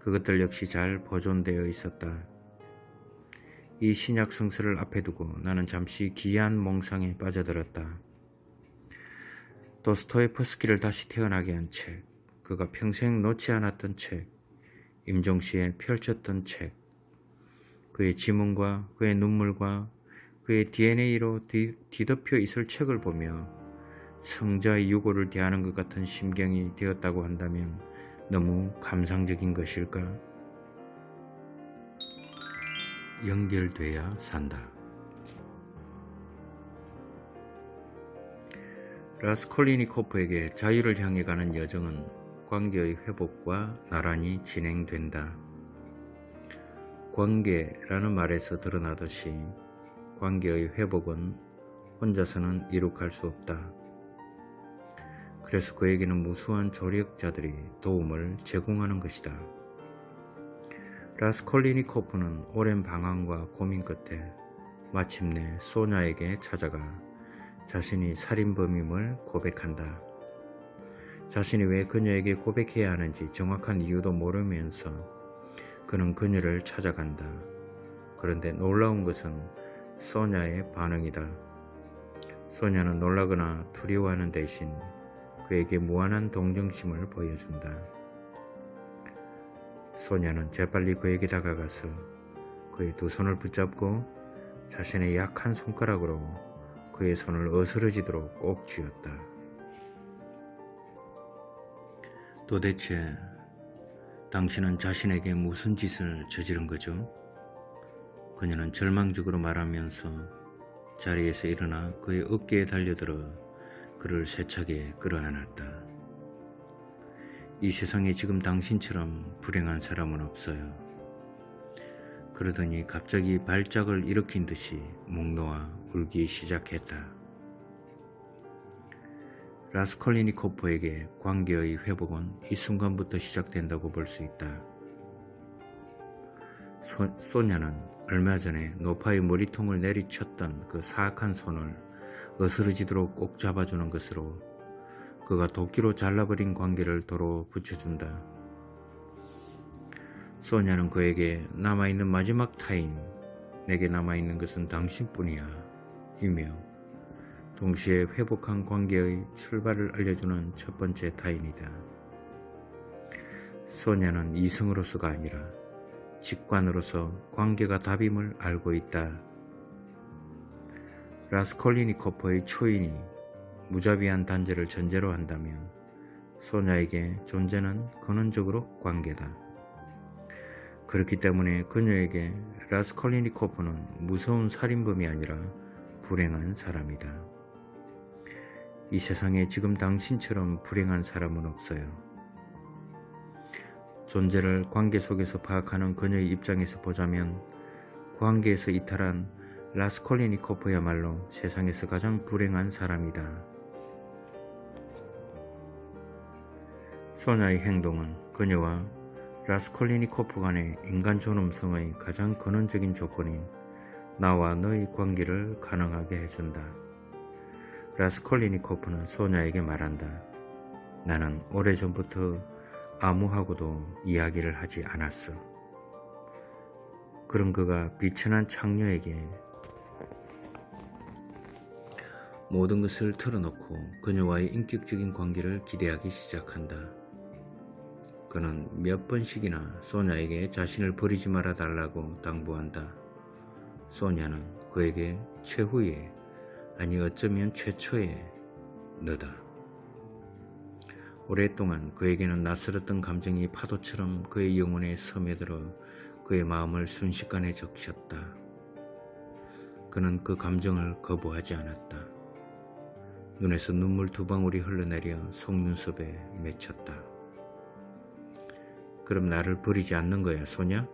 그것들 역시 잘 보존되어 있었다. 이 신약 성서를 앞에 두고 나는 잠시 기이한 몽상에 빠져들었다. 도스토예프스키를 다시 태어나게 한 책, 그가 평생 놓지 않았던 책, 임종시에 펼쳤던 책, 그의 지문과 그의 눈물과 그의 DNA로 뒤덮여 있을 책을 보며 성자의 유고를 대하는 것 같은 심경이 되었다고 한다면 너무 감상적인 것일까? 연결돼야 산다. 라스콜리니코프에게 자유를 향해 가는 여정은 관계의 회복과 나란히 진행된다. 관계라는 말에서 드러나듯이 관계의 회복은 혼자서는 이룩할 수 없다. 그래서 그에게는 무수한 조력자들이 도움을 제공하는 것이다. 라스콜리니코프는 오랜 방황과 고민 끝에 마침내 소냐에게 찾아가 자신이 살인범임을 고백한다. 자신이 왜 그녀에게 고백해야 하는지 정확한 이유도 모르면서 그는 그녀를 찾아간다. 그런데 놀라운 것은 소냐의 반응이다. 소냐는 놀라거나 두려워하는 대신 그에게 무한한 동정심을 보여준다. 소냐는 재빨리 그에게 다가가서 그의 두 손을 붙잡고 자신의 약한 손가락으로 그의 손을 어스러지도록 꼭 쥐었다. 도대체 당신은 자신에게 무슨 짓을 저지른 거죠? 그녀는 절망적으로 말하면서 자리에서 일어나 그의 어깨에 달려들어 그를 세차게 끌어안았다. 이 세상에 지금 당신처럼 불행한 사람은 없어요. 그러더니 갑자기 발작을 일으킨 듯이 목 놓아 울기 시작했다. 라스콜리니코프에게 관계의 회복은 이 순간부터 시작된다고 볼 수 있다. 소냐는 얼마 전에 노파의 머리통을 내리쳤던 그 사악한 손을 어스러지도록 꼭 잡아주는 것으로 그가 도끼로 잘라버린 관계를 도로 붙여준다. 소냐는 그에게 남아있는 마지막 타인, 내게 남아있는 것은 당신뿐이야 이며 동시에 회복한 관계의 출발을 알려주는 첫 번째 타인이다. 소냐는 이성으로서가 아니라 직관으로서 관계가 답임을 알고 있다. 라스콜리니코프의 초인이 무자비한 단죄를 전제로 한다면 소냐에게 존재는 근원적으로 관계다. 그렇기 때문에 그녀에게 라스콜리니코프는 무서운 살인범이 아니라 불행한 사람이다. 이 세상에 지금 당신처럼 불행한 사람은 없어요. 존재를 관계 속에서 파악하는 그녀의 입장에서 보자면 관계에서 이탈한 라스콜리니코프야말로 세상에서 가장 불행한 사람이다. 소냐의 행동은 그녀와 라스콜리니코프 간의 인간 존엄성의 가장 근원적인 조건인 나와 너의 관계를 가능하게 해준다. 라스콜리니코프는 소냐에게 말한다. 나는 오래전부터 아무하고도 이야기를 하지 않았어. 그런 그가 비천한 창녀에게 모든 것을 털어놓고 그녀와의 인격적인 관계를 기대하기 시작한다. 그는 몇 번씩이나 소냐에게 자신을 버리지 말아 달라고 당부한다. 소냐는 그에게 최후의, 아니 어쩌면 최초의 너다. 오랫동안 그에게는 낯설었던 감정이 파도처럼 그의 영혼에 스며들어 그의 마음을 순식간에 적셨다. 그는 그 감정을 거부하지 않았다. 눈에서 눈물 두 방울이 흘러내려 속눈썹에 맺혔다. 그럼 나를 버리지 않는 거야, 소냐?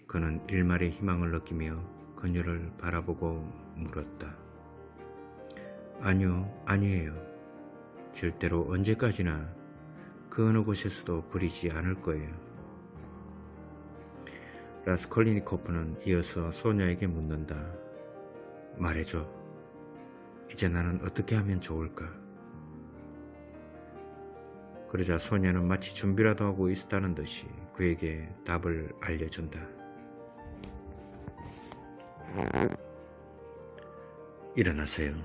그는 일말의 희망을 느끼며 그녀를 바라보고 물었다. 아니에요. 절대로 언제까지나 그 어느 곳에서도 버리지 않을 거예요. 라스콜리니코프는 이어서 소냐에게 묻는다. 말해줘. 이제 나는 어떻게 하면 좋을까? 그러자 소냐는 마치 준비라도 하고 있었다는 듯이 그에게 답을 알려준다. 일어나세요.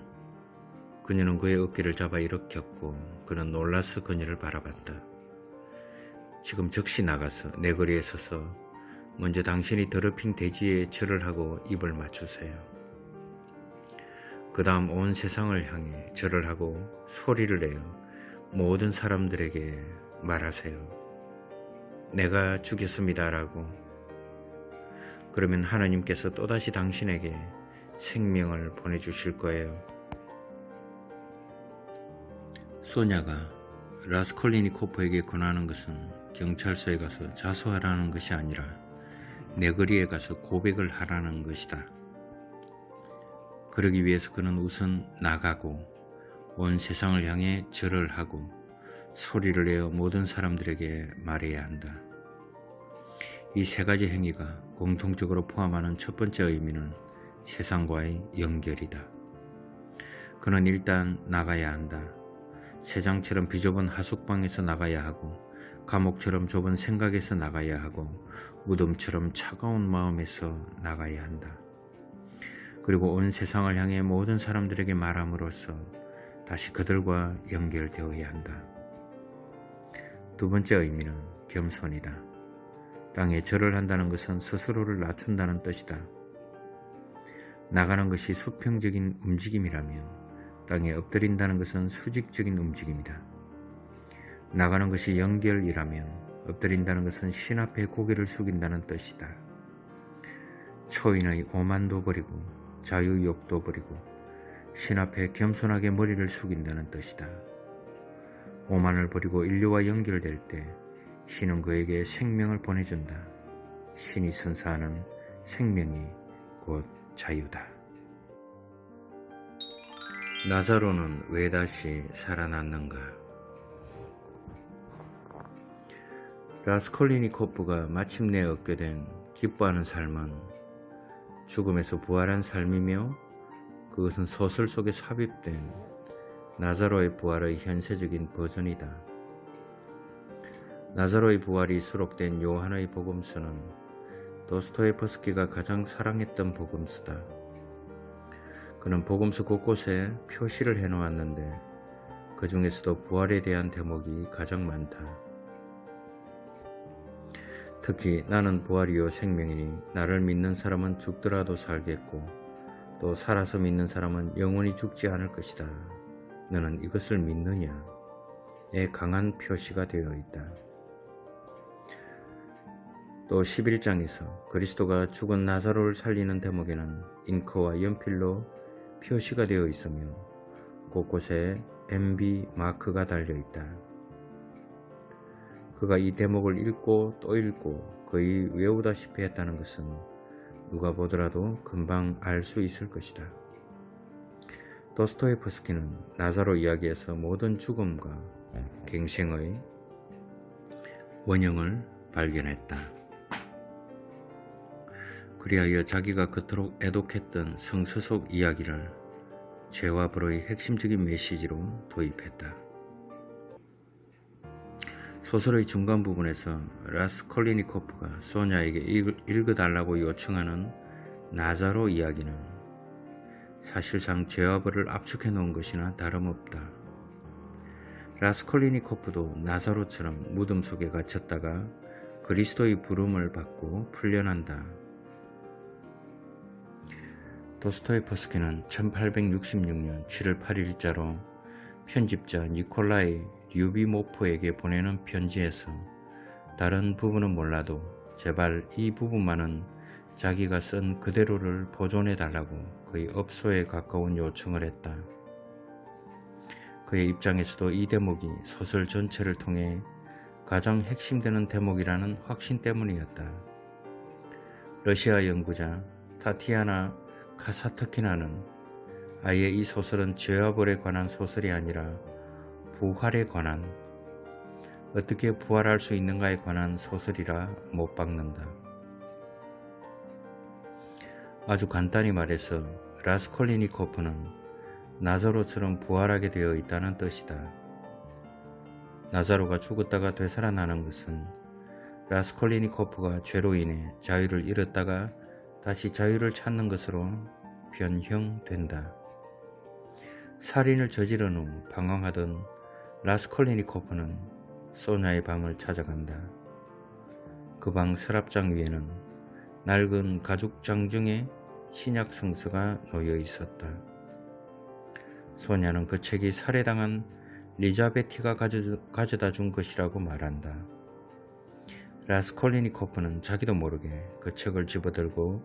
그녀는 그의 어깨를 잡아 일으켰고 그는 놀라서 그녀를 바라봤다. 지금 즉시 나가서 내 거리에 서서 먼저 당신이 더럽힌 돼지에 절을 하고 입을 맞추세요. 그 다음 온 세상을 향해 절을 하고 소리를 내어 모든 사람들에게 말하세요. 내가 죽였습니다라고. 그러면 하나님께서 또다시 당신에게 생명을 보내주실 거예요. 소냐가 라스콜리니코프에게 권하는 것은 경찰서에 가서 자수하라는 것이 아니라 내 거리에 가서 고백을 하라는 것이다. 그러기 위해서 그는 우선 나가고 온 세상을 향해 절을 하고 소리를 내어 모든 사람들에게 말해야 한다. 이 세 가지 행위가 공통적으로 포함하는 첫 번째 의미는 세상과의 연결이다. 그는 일단 나가야 한다. 새장처럼 비좁은 하숙방에서 나가야 하고 감옥처럼 좁은 생각에서 나가야 하고 무덤처럼 차가운 마음에서 나가야 한다. 그리고 온 세상을 향해 모든 사람들에게 말함으로써 다시 그들과 연결되어야 한다. 두 번째 의미는 겸손이다. 땅에 절을 한다는 것은 스스로를 낮춘다는 뜻이다. 나가는 것이 수평적인 움직임이라면 땅에 엎드린다는 것은 수직적인 움직임이다. 나가는 것이 연결이라면 엎드린다는 것은 신 앞에 고개를 숙인다는 뜻이다. 초인의 오만도 버리고 자유욕도 버리고 신 앞에 겸손하게 머리를 숙인다는 뜻이다. 오만을 버리고 인류와 연결될 때 신은 그에게 생명을 보내준다. 신이 선사하는 생명이 곧 자유다. 나사로는 왜 다시 살아났는가? 라스콜리니코프가 마침내 얻게 된 기뻐하는 삶은 죽음에서 부활한 삶이며 그것은 소설 속에 삽입된 나사로의 부활의 현세적인 버전이다. 나사로의 부활이 수록된 요한의 복음서는 도스토예프스키가 가장 사랑했던 복음서다. 그는 복음서 곳곳에 표시를 해놓았는데 그 중에서도 부활에 대한 대목이 가장 많다. 특히 나는 부활이요 생명이니 나를 믿는 사람은 죽더라도 살겠고 또 살아서 믿는 사람은 영원히 죽지 않을 것이다. 너는 이것을 믿느냐? 에 강한 표시가 되어 있다. 또 11장에서 그리스도가 죽은 나사로를 살리는 대목에는 잉크와 연필로 표시가 되어 있으며 곳곳에 MB 마크가 달려 있다. 그가 이 대목을 읽고 또 읽고 거의 외우다시피 했다는 것은 누가 보더라도 금방 알 수 있을 것이다. 도스토예프스키는 나사로 이야기에서 모든 죽음과 갱생의 원형을 발견했다. 그리하여 자기가 그토록 애독했던 성서 속 이야기를 죄와 벌의 핵심적인 메시지로 도입했다. 소설의 중간 부분에서 라스콜리니코프가 소냐에게 읽어달라고 요청하는 나사로 이야기는 사실상 죄와 벌을 압축해 놓은 것이나 다름없다. 라스콜리니코프도 나사로처럼 무덤 속에 갇혔다가 그리스도의 부름을 받고 풀려난다. 도스토예프스키는 1866년 7월 8일자로 편집자 니콜라이 류비모프에게 보내는 편지에서 다른 부분은 몰라도 제발 이 부분만은 자기가 쓴 그대로를 보존해 달라고 그의 업소에 가까운 요청을 했다. 그의 입장에서도 이 대목이 소설 전체를 통해 가장 핵심되는 대목이라는 확신 때문이었다. 러시아 연구자 타티아나 카사트키나는 아예 이 소설은 죄와 벌에 관한 소설이 아니라 부활에 관한, 어떻게 부활할 수 있는가에 관한 소설이라 못 박는다. 아주 간단히 말해서 라스콜리니코프는 나사로처럼 부활하게 되어 있다는 뜻이다. 나사로가 죽었다가 되살아나는 것은 라스콜리니코프가 죄로 인해 자유를 잃었다가 다시 자유를 찾는 것으로 변형된다. 살인을 저지른 후 방황하던 라스콜리니코프는 소냐의 방을 찾아간다. 그 방 서랍장 위에는 낡은 가죽 장중에 신약 성서가 놓여 있었다. 소냐는 그 책이 살해당한 리자베티가 가져다 준 것이라고 말한다. 라스콜리니코프는 자기도 모르게 그 책을 집어들고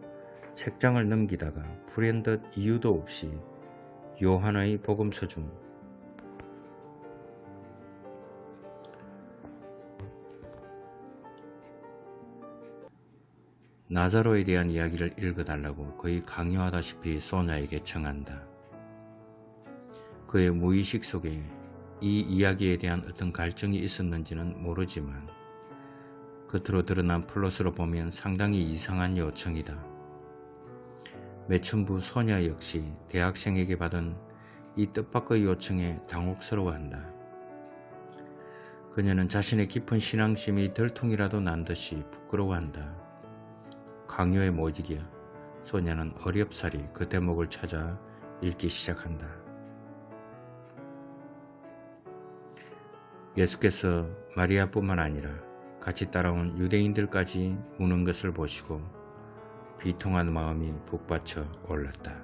책장을 넘기다가 불현듯 이유도 없이 요한의 복음서 중 나사로에 대한 이야기를 읽어달라고 거의 강요하다시피 소냐에게 청한다. 그의 무의식 속에 이 이야기에 대한 어떤 갈증이 있었는지는 모르지만 겉으로 드러난 플롯으로 보면 상당히 이상한 요청이다. 매춘부 소냐 역시 대학생에게 받은 이 뜻밖의 요청에 당혹스러워한다. 그녀는 자신의 깊은 신앙심이 들통이라도 난 듯이 부끄러워한다. 강요에 못 이겨 소녀는 어렵사리 그 대목을 찾아 읽기 시작한다. 예수께서 마리아뿐만 아니라 같이 따라온 유대인들까지 우는 것을 보시고 비통한 마음이 북받쳐 올랐다.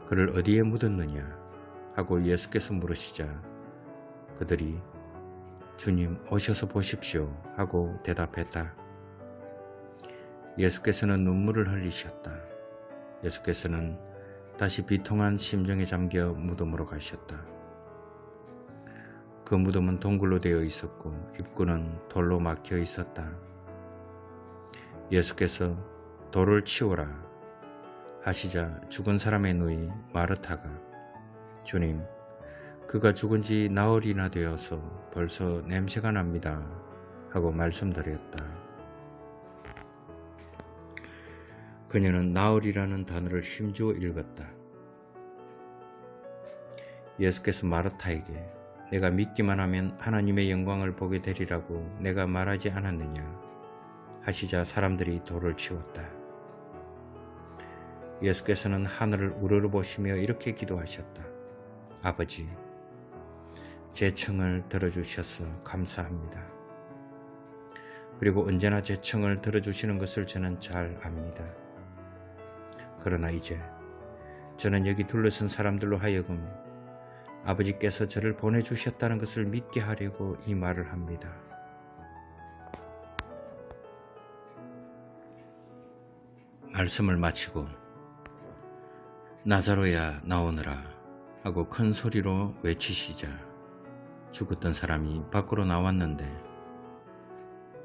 그를 어디에 묻었느냐 하고 예수께서 물으시자 그들이 주님 오셔서 보십시오 하고 대답했다. 예수께서는 눈물을 흘리셨다. 예수께서는 다시 비통한 심정에 잠겨 무덤으로 가셨다. 그 무덤은 동굴로 되어 있었고 입구는 돌로 막혀 있었다. 예수께서 돌을 치우라 하시자 죽은 사람의 누이 마르타가 주님, 그가 죽은 지 나흘이나 되어서 벌써 냄새가 납니다 하고 말씀드렸다. 그녀는 나흘이라는 단어를 힘주어 읽었다. 예수께서 마르타에게 내가 믿기만 하면 하나님의 영광을 보게 되리라고 내가 말하지 않았느냐 하시자 사람들이 돌을 치웠다. 예수께서는 하늘을 우러러 보시며 이렇게 기도하셨다. 아버지, 제 청을 들어주셔서 감사합니다. 그리고 언제나 제 청을 들어주시는 것을 저는 잘 압니다. 그러나 이제 저는 여기 둘러선 사람들로 하여금 아버지께서 저를 보내주셨다는 것을 믿게 하려고 이 말을 합니다. 말씀을 마치고 나자로야 나오너라 하고 큰 소리로 외치시자 죽었던 사람이 밖으로 나왔는데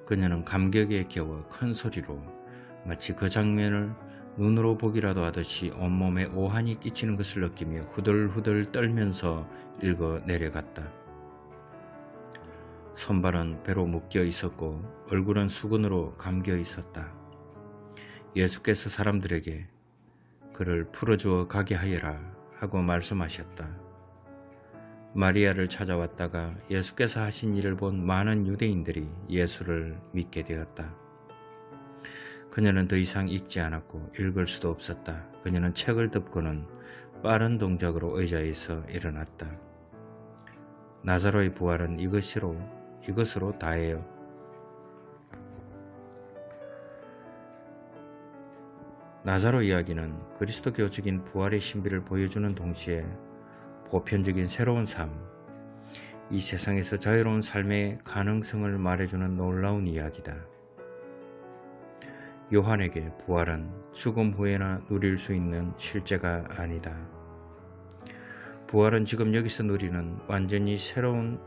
그녀는 감격에 겨워 큰 소리로 마치 그 장면을 눈으로 보기라도 하듯이 온몸에 오한이 끼치는 것을 느끼며 후들후들 떨면서 읽어 내려갔다. 손발은 배로 묶여 있었고 얼굴은 수건으로 감겨 있었다. 예수께서 사람들에게 그를 풀어주어 가게 하여라 하고 말씀하셨다. 마리아를 찾아왔다가 예수께서 하신 일을 본 많은 유대인들이 예수를 믿게 되었다. 그녀는 더 이상 읽지 않았고 읽을 수도 없었다. 그녀는 책을 덮고는 빠른 동작으로 의자에서 일어났다. 나사로의 부활은 이것으로 다해요. 나사로 이야기는 그리스도 교적인 부활의 신비를 보여주는 동시에 보편적인 새로운 삶, 이 세상에서 자유로운 삶의 가능성을 말해주는 놀라운 이야기다. 요한에게 부활은 죽음 후에나 누릴 수 있는 실제가 아니다. 부활은 지금 여기서 누리는 완전히 새로운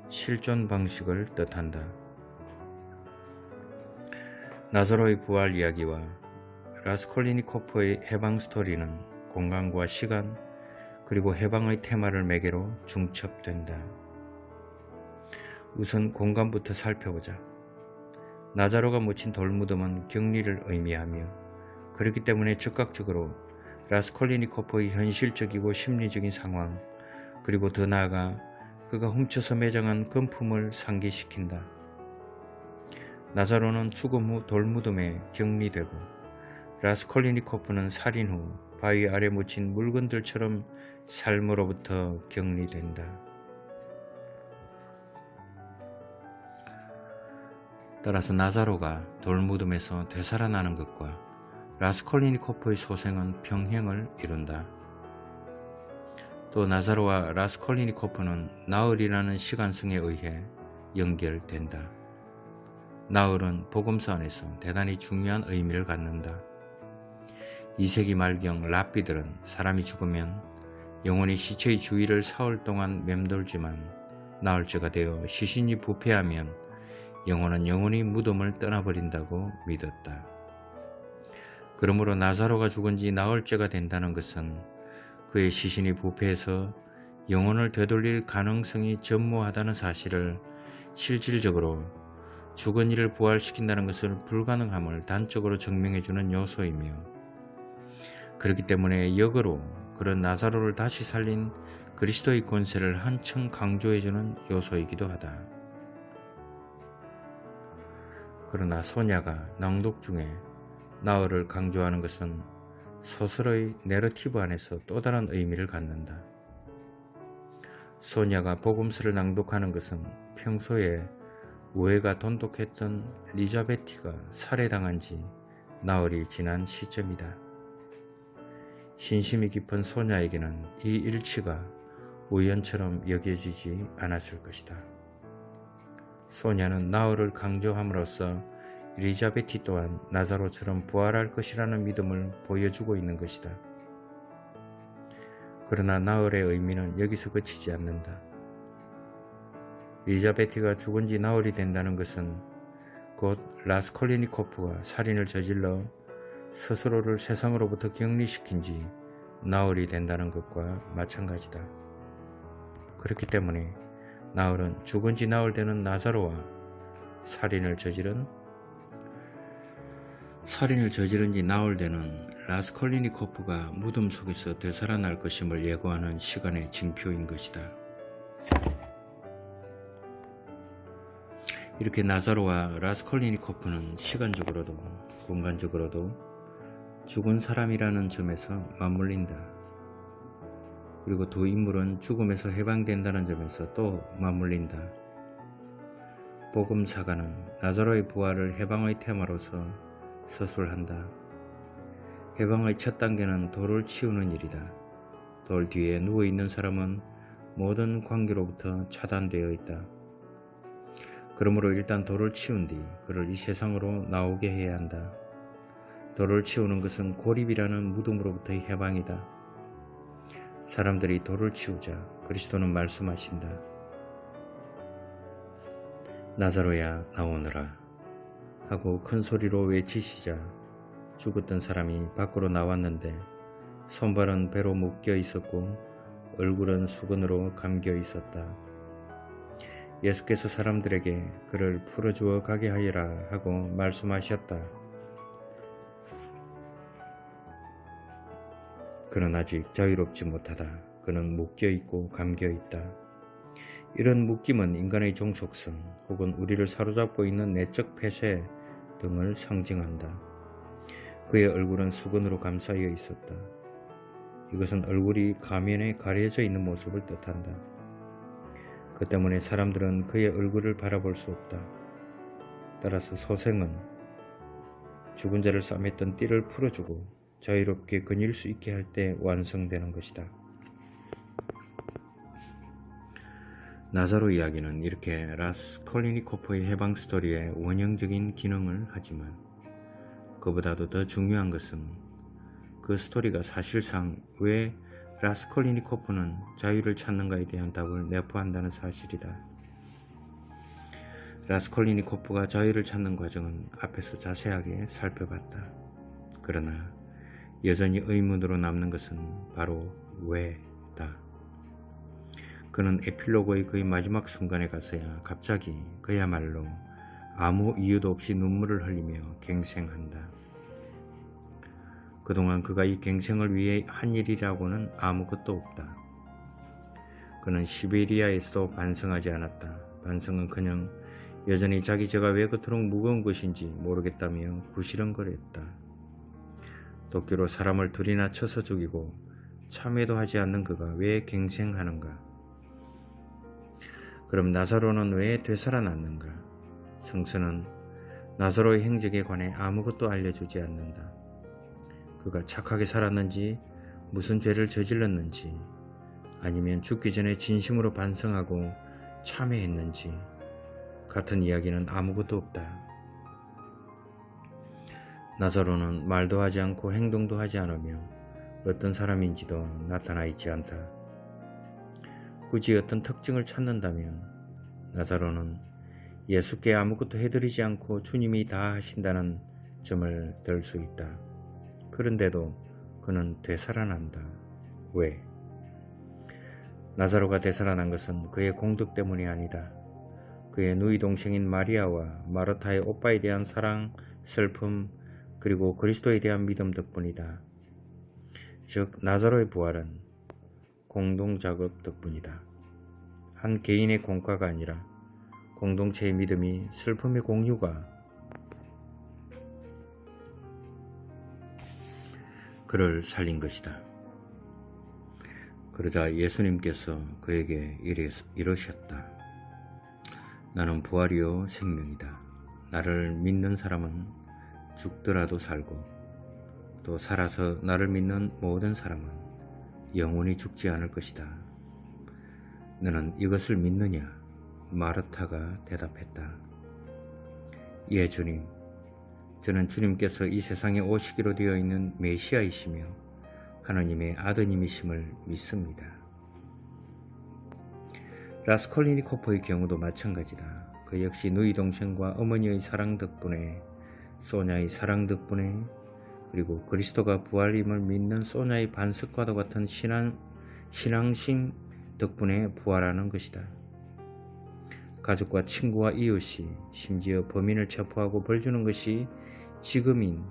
실존 방식을 뜻한다. 나사로의 부활 이야기와 라스콜리니코프의 해방 스토리는 공간과 시간 그리고 해방의 테마를 매개로 중첩된다. 우선 공간부터 살펴보자. 나자로가 묻힌 돌무덤은 격리를 의미하며 그렇기 때문에 즉각적으로 라스콜리니코프의 현실적이고 심리적인 상황 그리고 더 나아가 그가 훔쳐서 매장한 금품을 상기시킨다. 나자로는 죽음 후 돌무덤에 격리되고 라스콜리니코프는 살인 후 바위 아래 묻힌 물건들처럼 삶으로부터 격리된다. 따라서 나자로가 돌무덤에서 되살아나는 것과 라스콜리니코프의 소생은 평행을 이룬다. 또 나자로와 라스콜리니코프는 나흘이라는 시간성에 의해 연결된다. 나흘은 복음서 안에서 대단히 중요한 의미를 갖는다. 2세기 말경 랍비들은 사람이 죽으면 영혼이 시체의 주위를 사흘 동안 맴돌지만 나흘째가 되어 시신이 부패하면 영혼은 영원히 무덤을 떠나버린다고 믿었다. 그러므로 나사로가 죽은 지 나흘째가 된다는 것은 그의 시신이 부패해서 영혼을 되돌릴 가능성이 전무하다는 사실을 실질적으로 죽은 이를 부활시킨다는 것을 불가능함을 단적으로 증명해주는 요소이며 그렇기 때문에 역으로 그런 나사로를 다시 살린 그리스도의 권세를 한층 강조해주는 요소이기도 하다. 그러나 소냐가 낭독 중에 나흘을 강조하는 것은 소설의 내러티브 안에서 또 다른 의미를 갖는다. 소냐가 복음서를 낭독하는 것은 평소에 우애가 돈독했던 리자베티가 살해당한 지 나흘이 지난 시점이다. 신심이 깊은 소냐에게는 이 일치가 우연처럼 여겨지지 않았을 것이다. 소냐는 나흘을 강조함으로써 리자베티 또한 나사로처럼 부활할 것이라는 믿음을 보여주고 있는 것이다. 그러나 나흘의 의미는 여기서 그치지 않는다. 리자베티가 죽은 지 나흘이 된다는 것은 곧 라스콜리니코프가 살인을 저질러 스스로를 세상으로부터 격리시킨 지 나흘이 된다는 것과 마찬가지다. 그렇기 때문에 나흘은 죽은 지 나흘 되는 나사로와 살인을 저지른 지 나흘 되는 라스콜리니코프가 무덤 속에서 되살아날 것임을 예고하는 시간의 징표인 것이다. 이렇게 나사로와 라스콜리니코프는 시간적으로도 공간적으로도 죽은 사람이라는 점에서 맞물린다. 그리고 두 인물은 죽음에서 해방된다는 점에서 또 맞물린다. 복음사가는 나사로의 부활을 해방의 테마로서 서술한다. 해방의 첫 단계는 돌을 치우는 일이다. 돌 뒤에 누워있는 사람은 모든 관계로부터 차단되어 있다. 그러므로 일단 돌을 치운 뒤 그를 이 세상으로 나오게 해야 한다. 돌을 치우는 것은 고립이라는 무덤으로부터의 해방이다. 사람들이 돌을 치우자 그리스도는 말씀하신다. 나사로야 나오너라 하고 큰 소리로 외치시자 죽었던 사람이 밖으로 나왔는데 손발은 배로 묶여 있었고 얼굴은 수건으로 감겨 있었다. 예수께서 사람들에게 그를 풀어주어 가게 하여라 하고 말씀하셨다. 그는 아직 자유롭지 못하다. 그는 묶여있고 감겨있다. 이런 묶임은 인간의 종속성 혹은 우리를 사로잡고 있는 내적 폐쇄 등을 상징한다. 그의 얼굴은 수건으로 감싸여 있었다. 이것은 얼굴이 가면에 가려져 있는 모습을 뜻한다. 그 때문에 사람들은 그의 얼굴을 바라볼 수 없다. 따라서 소생은 죽은 자를 싸맸던 띠를 풀어주고 자유롭게 거닐 수 있게 할 때 완성되는 것이다. 나사로 이야기는 이렇게 라스콜리니코프의 해방 스토리의 원형적인 기능을 하지만 그보다도 더 중요한 것은 그 스토리가 사실상 왜 라스콜리니코프는 자유를 찾는가에 대한 답을 내포한다는 사실이다. 라스콜리니코프가 자유를 찾는 과정은 앞에서 자세하게 살펴봤다. 그러나 여전히 의문으로 남는 것은 바로 왜다. 그는 에필로그의 거의 마지막 순간에 가서야 갑자기 그야말로 아무 이유도 없이 눈물을 흘리며 갱생한다. 그동안 그가 이 갱생을 위해 한 일이라고는 아무것도 없다. 그는 시베리아에서도 반성하지 않았다. 반성은 그냥 여전히 자기 죄가 왜 그토록 무거운 것인지 모르겠다며 구시렁거렸다. 도끼로 사람을 둘이나 쳐서 죽이고 참회도 하지 않는 그가 왜 갱생하는가? 그럼 나사로는 왜 되살아났는가? 성서는 나사로의 행적에 관해 아무것도 알려주지 않는다. 그가 착하게 살았는지, 무슨 죄를 저질렀는지, 아니면 죽기 전에 진심으로 반성하고 참회했는지 같은 이야기는 아무것도 없다. 나사로는 말도 하지 않고 행동도 하지 않으며 어떤 사람인지도 나타나 있지 않다. 굳이 어떤 특징을 찾는다면 나사로는 예수께 아무것도 해드리지 않고 주님이 다 하신다는 점을 들 수 있다. 그런데도 그는 되살아난다. 왜? 나사로가 되살아난 것은 그의 공덕 때문이 아니다. 그의 누이 동생인 마리아와 마르타의 오빠에 대한 사랑, 슬픔, 그리고 그리스도에 대한 믿음 덕분이다. 즉 나사로의 부활은 공동작업 덕분이다. 한 개인의 공과가 아니라 공동체의 믿음이 슬픔의 공유가 그를 살린 것이다. 그러자 예수님께서 그에게 이러셨다. 나는 부활이요 생명이다. 나를 믿는 사람은 죽더라도 살고 또 살아서 나를 믿는 모든 사람은 영원히 죽지 않을 것이다. 너는 이것을 믿느냐? 마르타가 대답했다. 예, 주님. 저는 주님께서 이 세상에 오시기로 되어 있는 메시아이시며 하나님의 아드님이심을 믿습니다. 라스콜리니코프의 경우도 마찬가지다. 그 역시 누이 동생과 어머니의 사랑 덕분에, 소냐의 사랑 덕분에, 그리고 그리스도가 부활임을 믿는 소냐의 반석과도 같은 신앙심 덕분에 부활하는 것이다. 가족과 친구와 이웃이, 심지어 범인을 체포하고 벌 주는 것이 직업인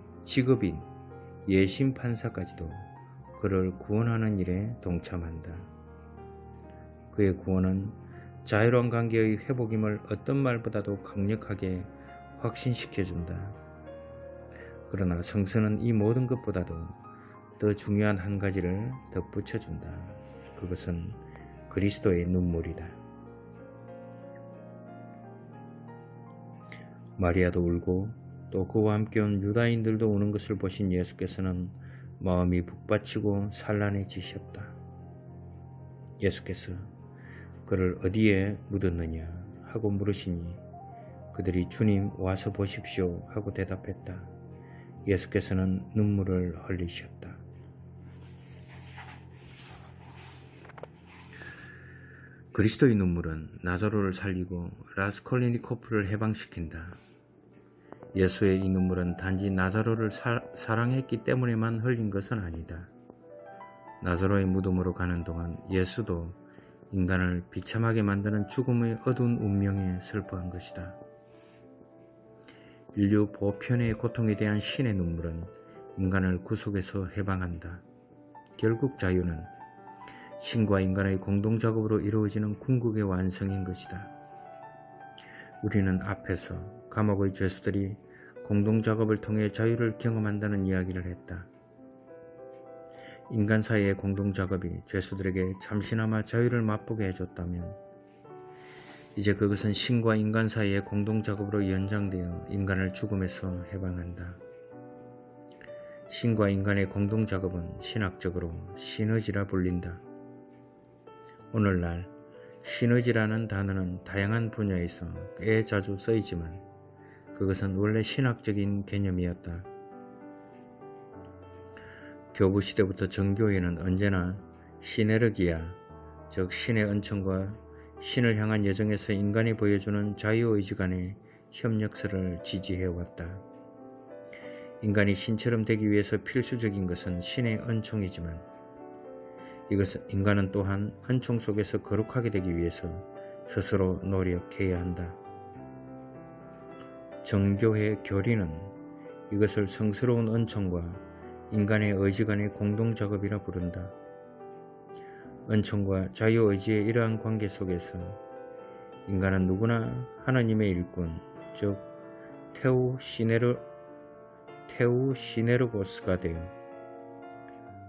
예심 판사까지도 그를 구원하는 일에 동참한다. 그의 구원은 자유로운 관계의 회복임을 어떤 말보다도 강력하게 확신시켜준다. 그러나 성서는 이 모든 것보다도 더 중요한 한 가지를 덧붙여준다. 그것은 그리스도의 눈물이다. 마리아도 울고 또 그와 함께 온 유다인들도 우는 것을 보신 예수께서는 마음이 북받치고 산란해지셨다. 예수께서 그를 어디에 묻었느냐 하고 물으시니 그들이 주님 와서 보십시오 하고 대답했다. 예수께서는 눈물을 흘리셨다. 그리스도의 눈물은 나사로를 살리고 라스콜리니코프를 해방시킨다. 예수의 이 눈물은 단지 나사로를 사랑했기 때문에만 흘린 것은 아니다. 나사로의 무덤으로 가는 동안 예수도 인간을 비참하게 만드는 죽음의 어두운 운명에 슬퍼한 것이다. 인류 보편의 고통에 대한 신의 눈물은 인간을 구속에서 해방한다. 결국 자유는 신과 인간의 공동작업으로 이루어지는 궁극의 완성인 것이다. 우리는 앞에서 감옥의 죄수들이 공동작업을 통해 자유를 경험한다는 이야기를 했다. 인간 사이의 공동작업이 죄수들에게 잠시나마 자유를 맛보게 해줬다면 이제 그것은 신과 인간 사이의 공동작업으로 연장되어 인간을 죽음에서 해방한다. 신과 인간의 공동작업은 신학적으로 시너지라 불린다. 오늘날 시너지라는 단어는 다양한 분야에서 꽤 자주 쓰이지만 그것은 원래 신학적인 개념이었다. 교부 시대부터 정교회는 언제나 시네르기아, 즉 신의 은총과 신을 향한 여정에서 인간이 보여주는 자유의지 간의 협력서를 지지해왔다. 인간이 신처럼 되기 위해서 필수적인 것은 신의 은총이지만 인간은 또한 은총 속에서 거룩하게 되기 위해서 스스로 노력해야 한다. 정교회 교리는 이것을 성스러운 은총과 인간의 의지 간의 공동작업이라 부른다. 은총과 자유의지의 이러한 관계 속에서 인간은 누구나 하나님의 일꾼, 즉 테우 시네르고스가 되어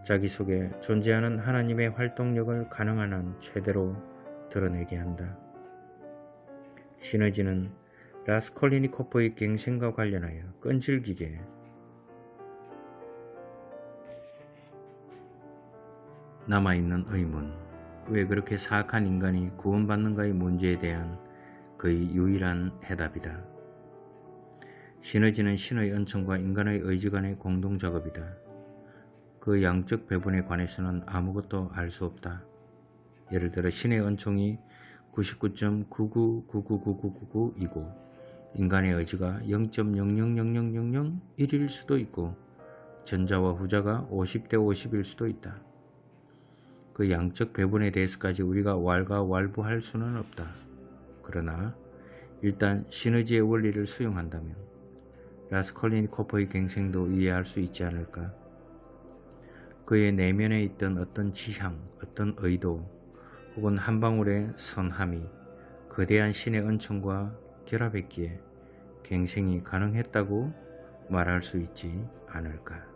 자기 속에 존재하는 하나님의 활동력을 가능한 한 최대로 드러내게 한다. 시너지는 라스콜리니코프의 갱생과 관련하여 끈질기게 남아있는 의문, 왜 그렇게 사악한 인간이 구원받는가의 문제에 대한 그의 유일한 해답이다. 시너지는 신의 은총과 인간의 의지 간의 공동작업이다. 그 양적 배분에 관해서는 아무것도 알 수 없다. 예를 들어 신의 은총이 99.99999999이고 인간의 의지가 0.000001일 수도 있고 전자와 후자가 50대 50일 수도 있다. 그 양적 배분에 대해서까지 우리가 왈가왈부할 수는 없다. 그러나 일단 시너지의 원리를 수용한다면 라스콜리니코프의 갱생도 이해할 수 있지 않을까? 그의 내면에 있던 어떤 지향, 어떤 의도 혹은 한 방울의 선함이 거대한 신의 은총과 결합했기에 갱생이 가능했다고 말할 수 있지 않을까.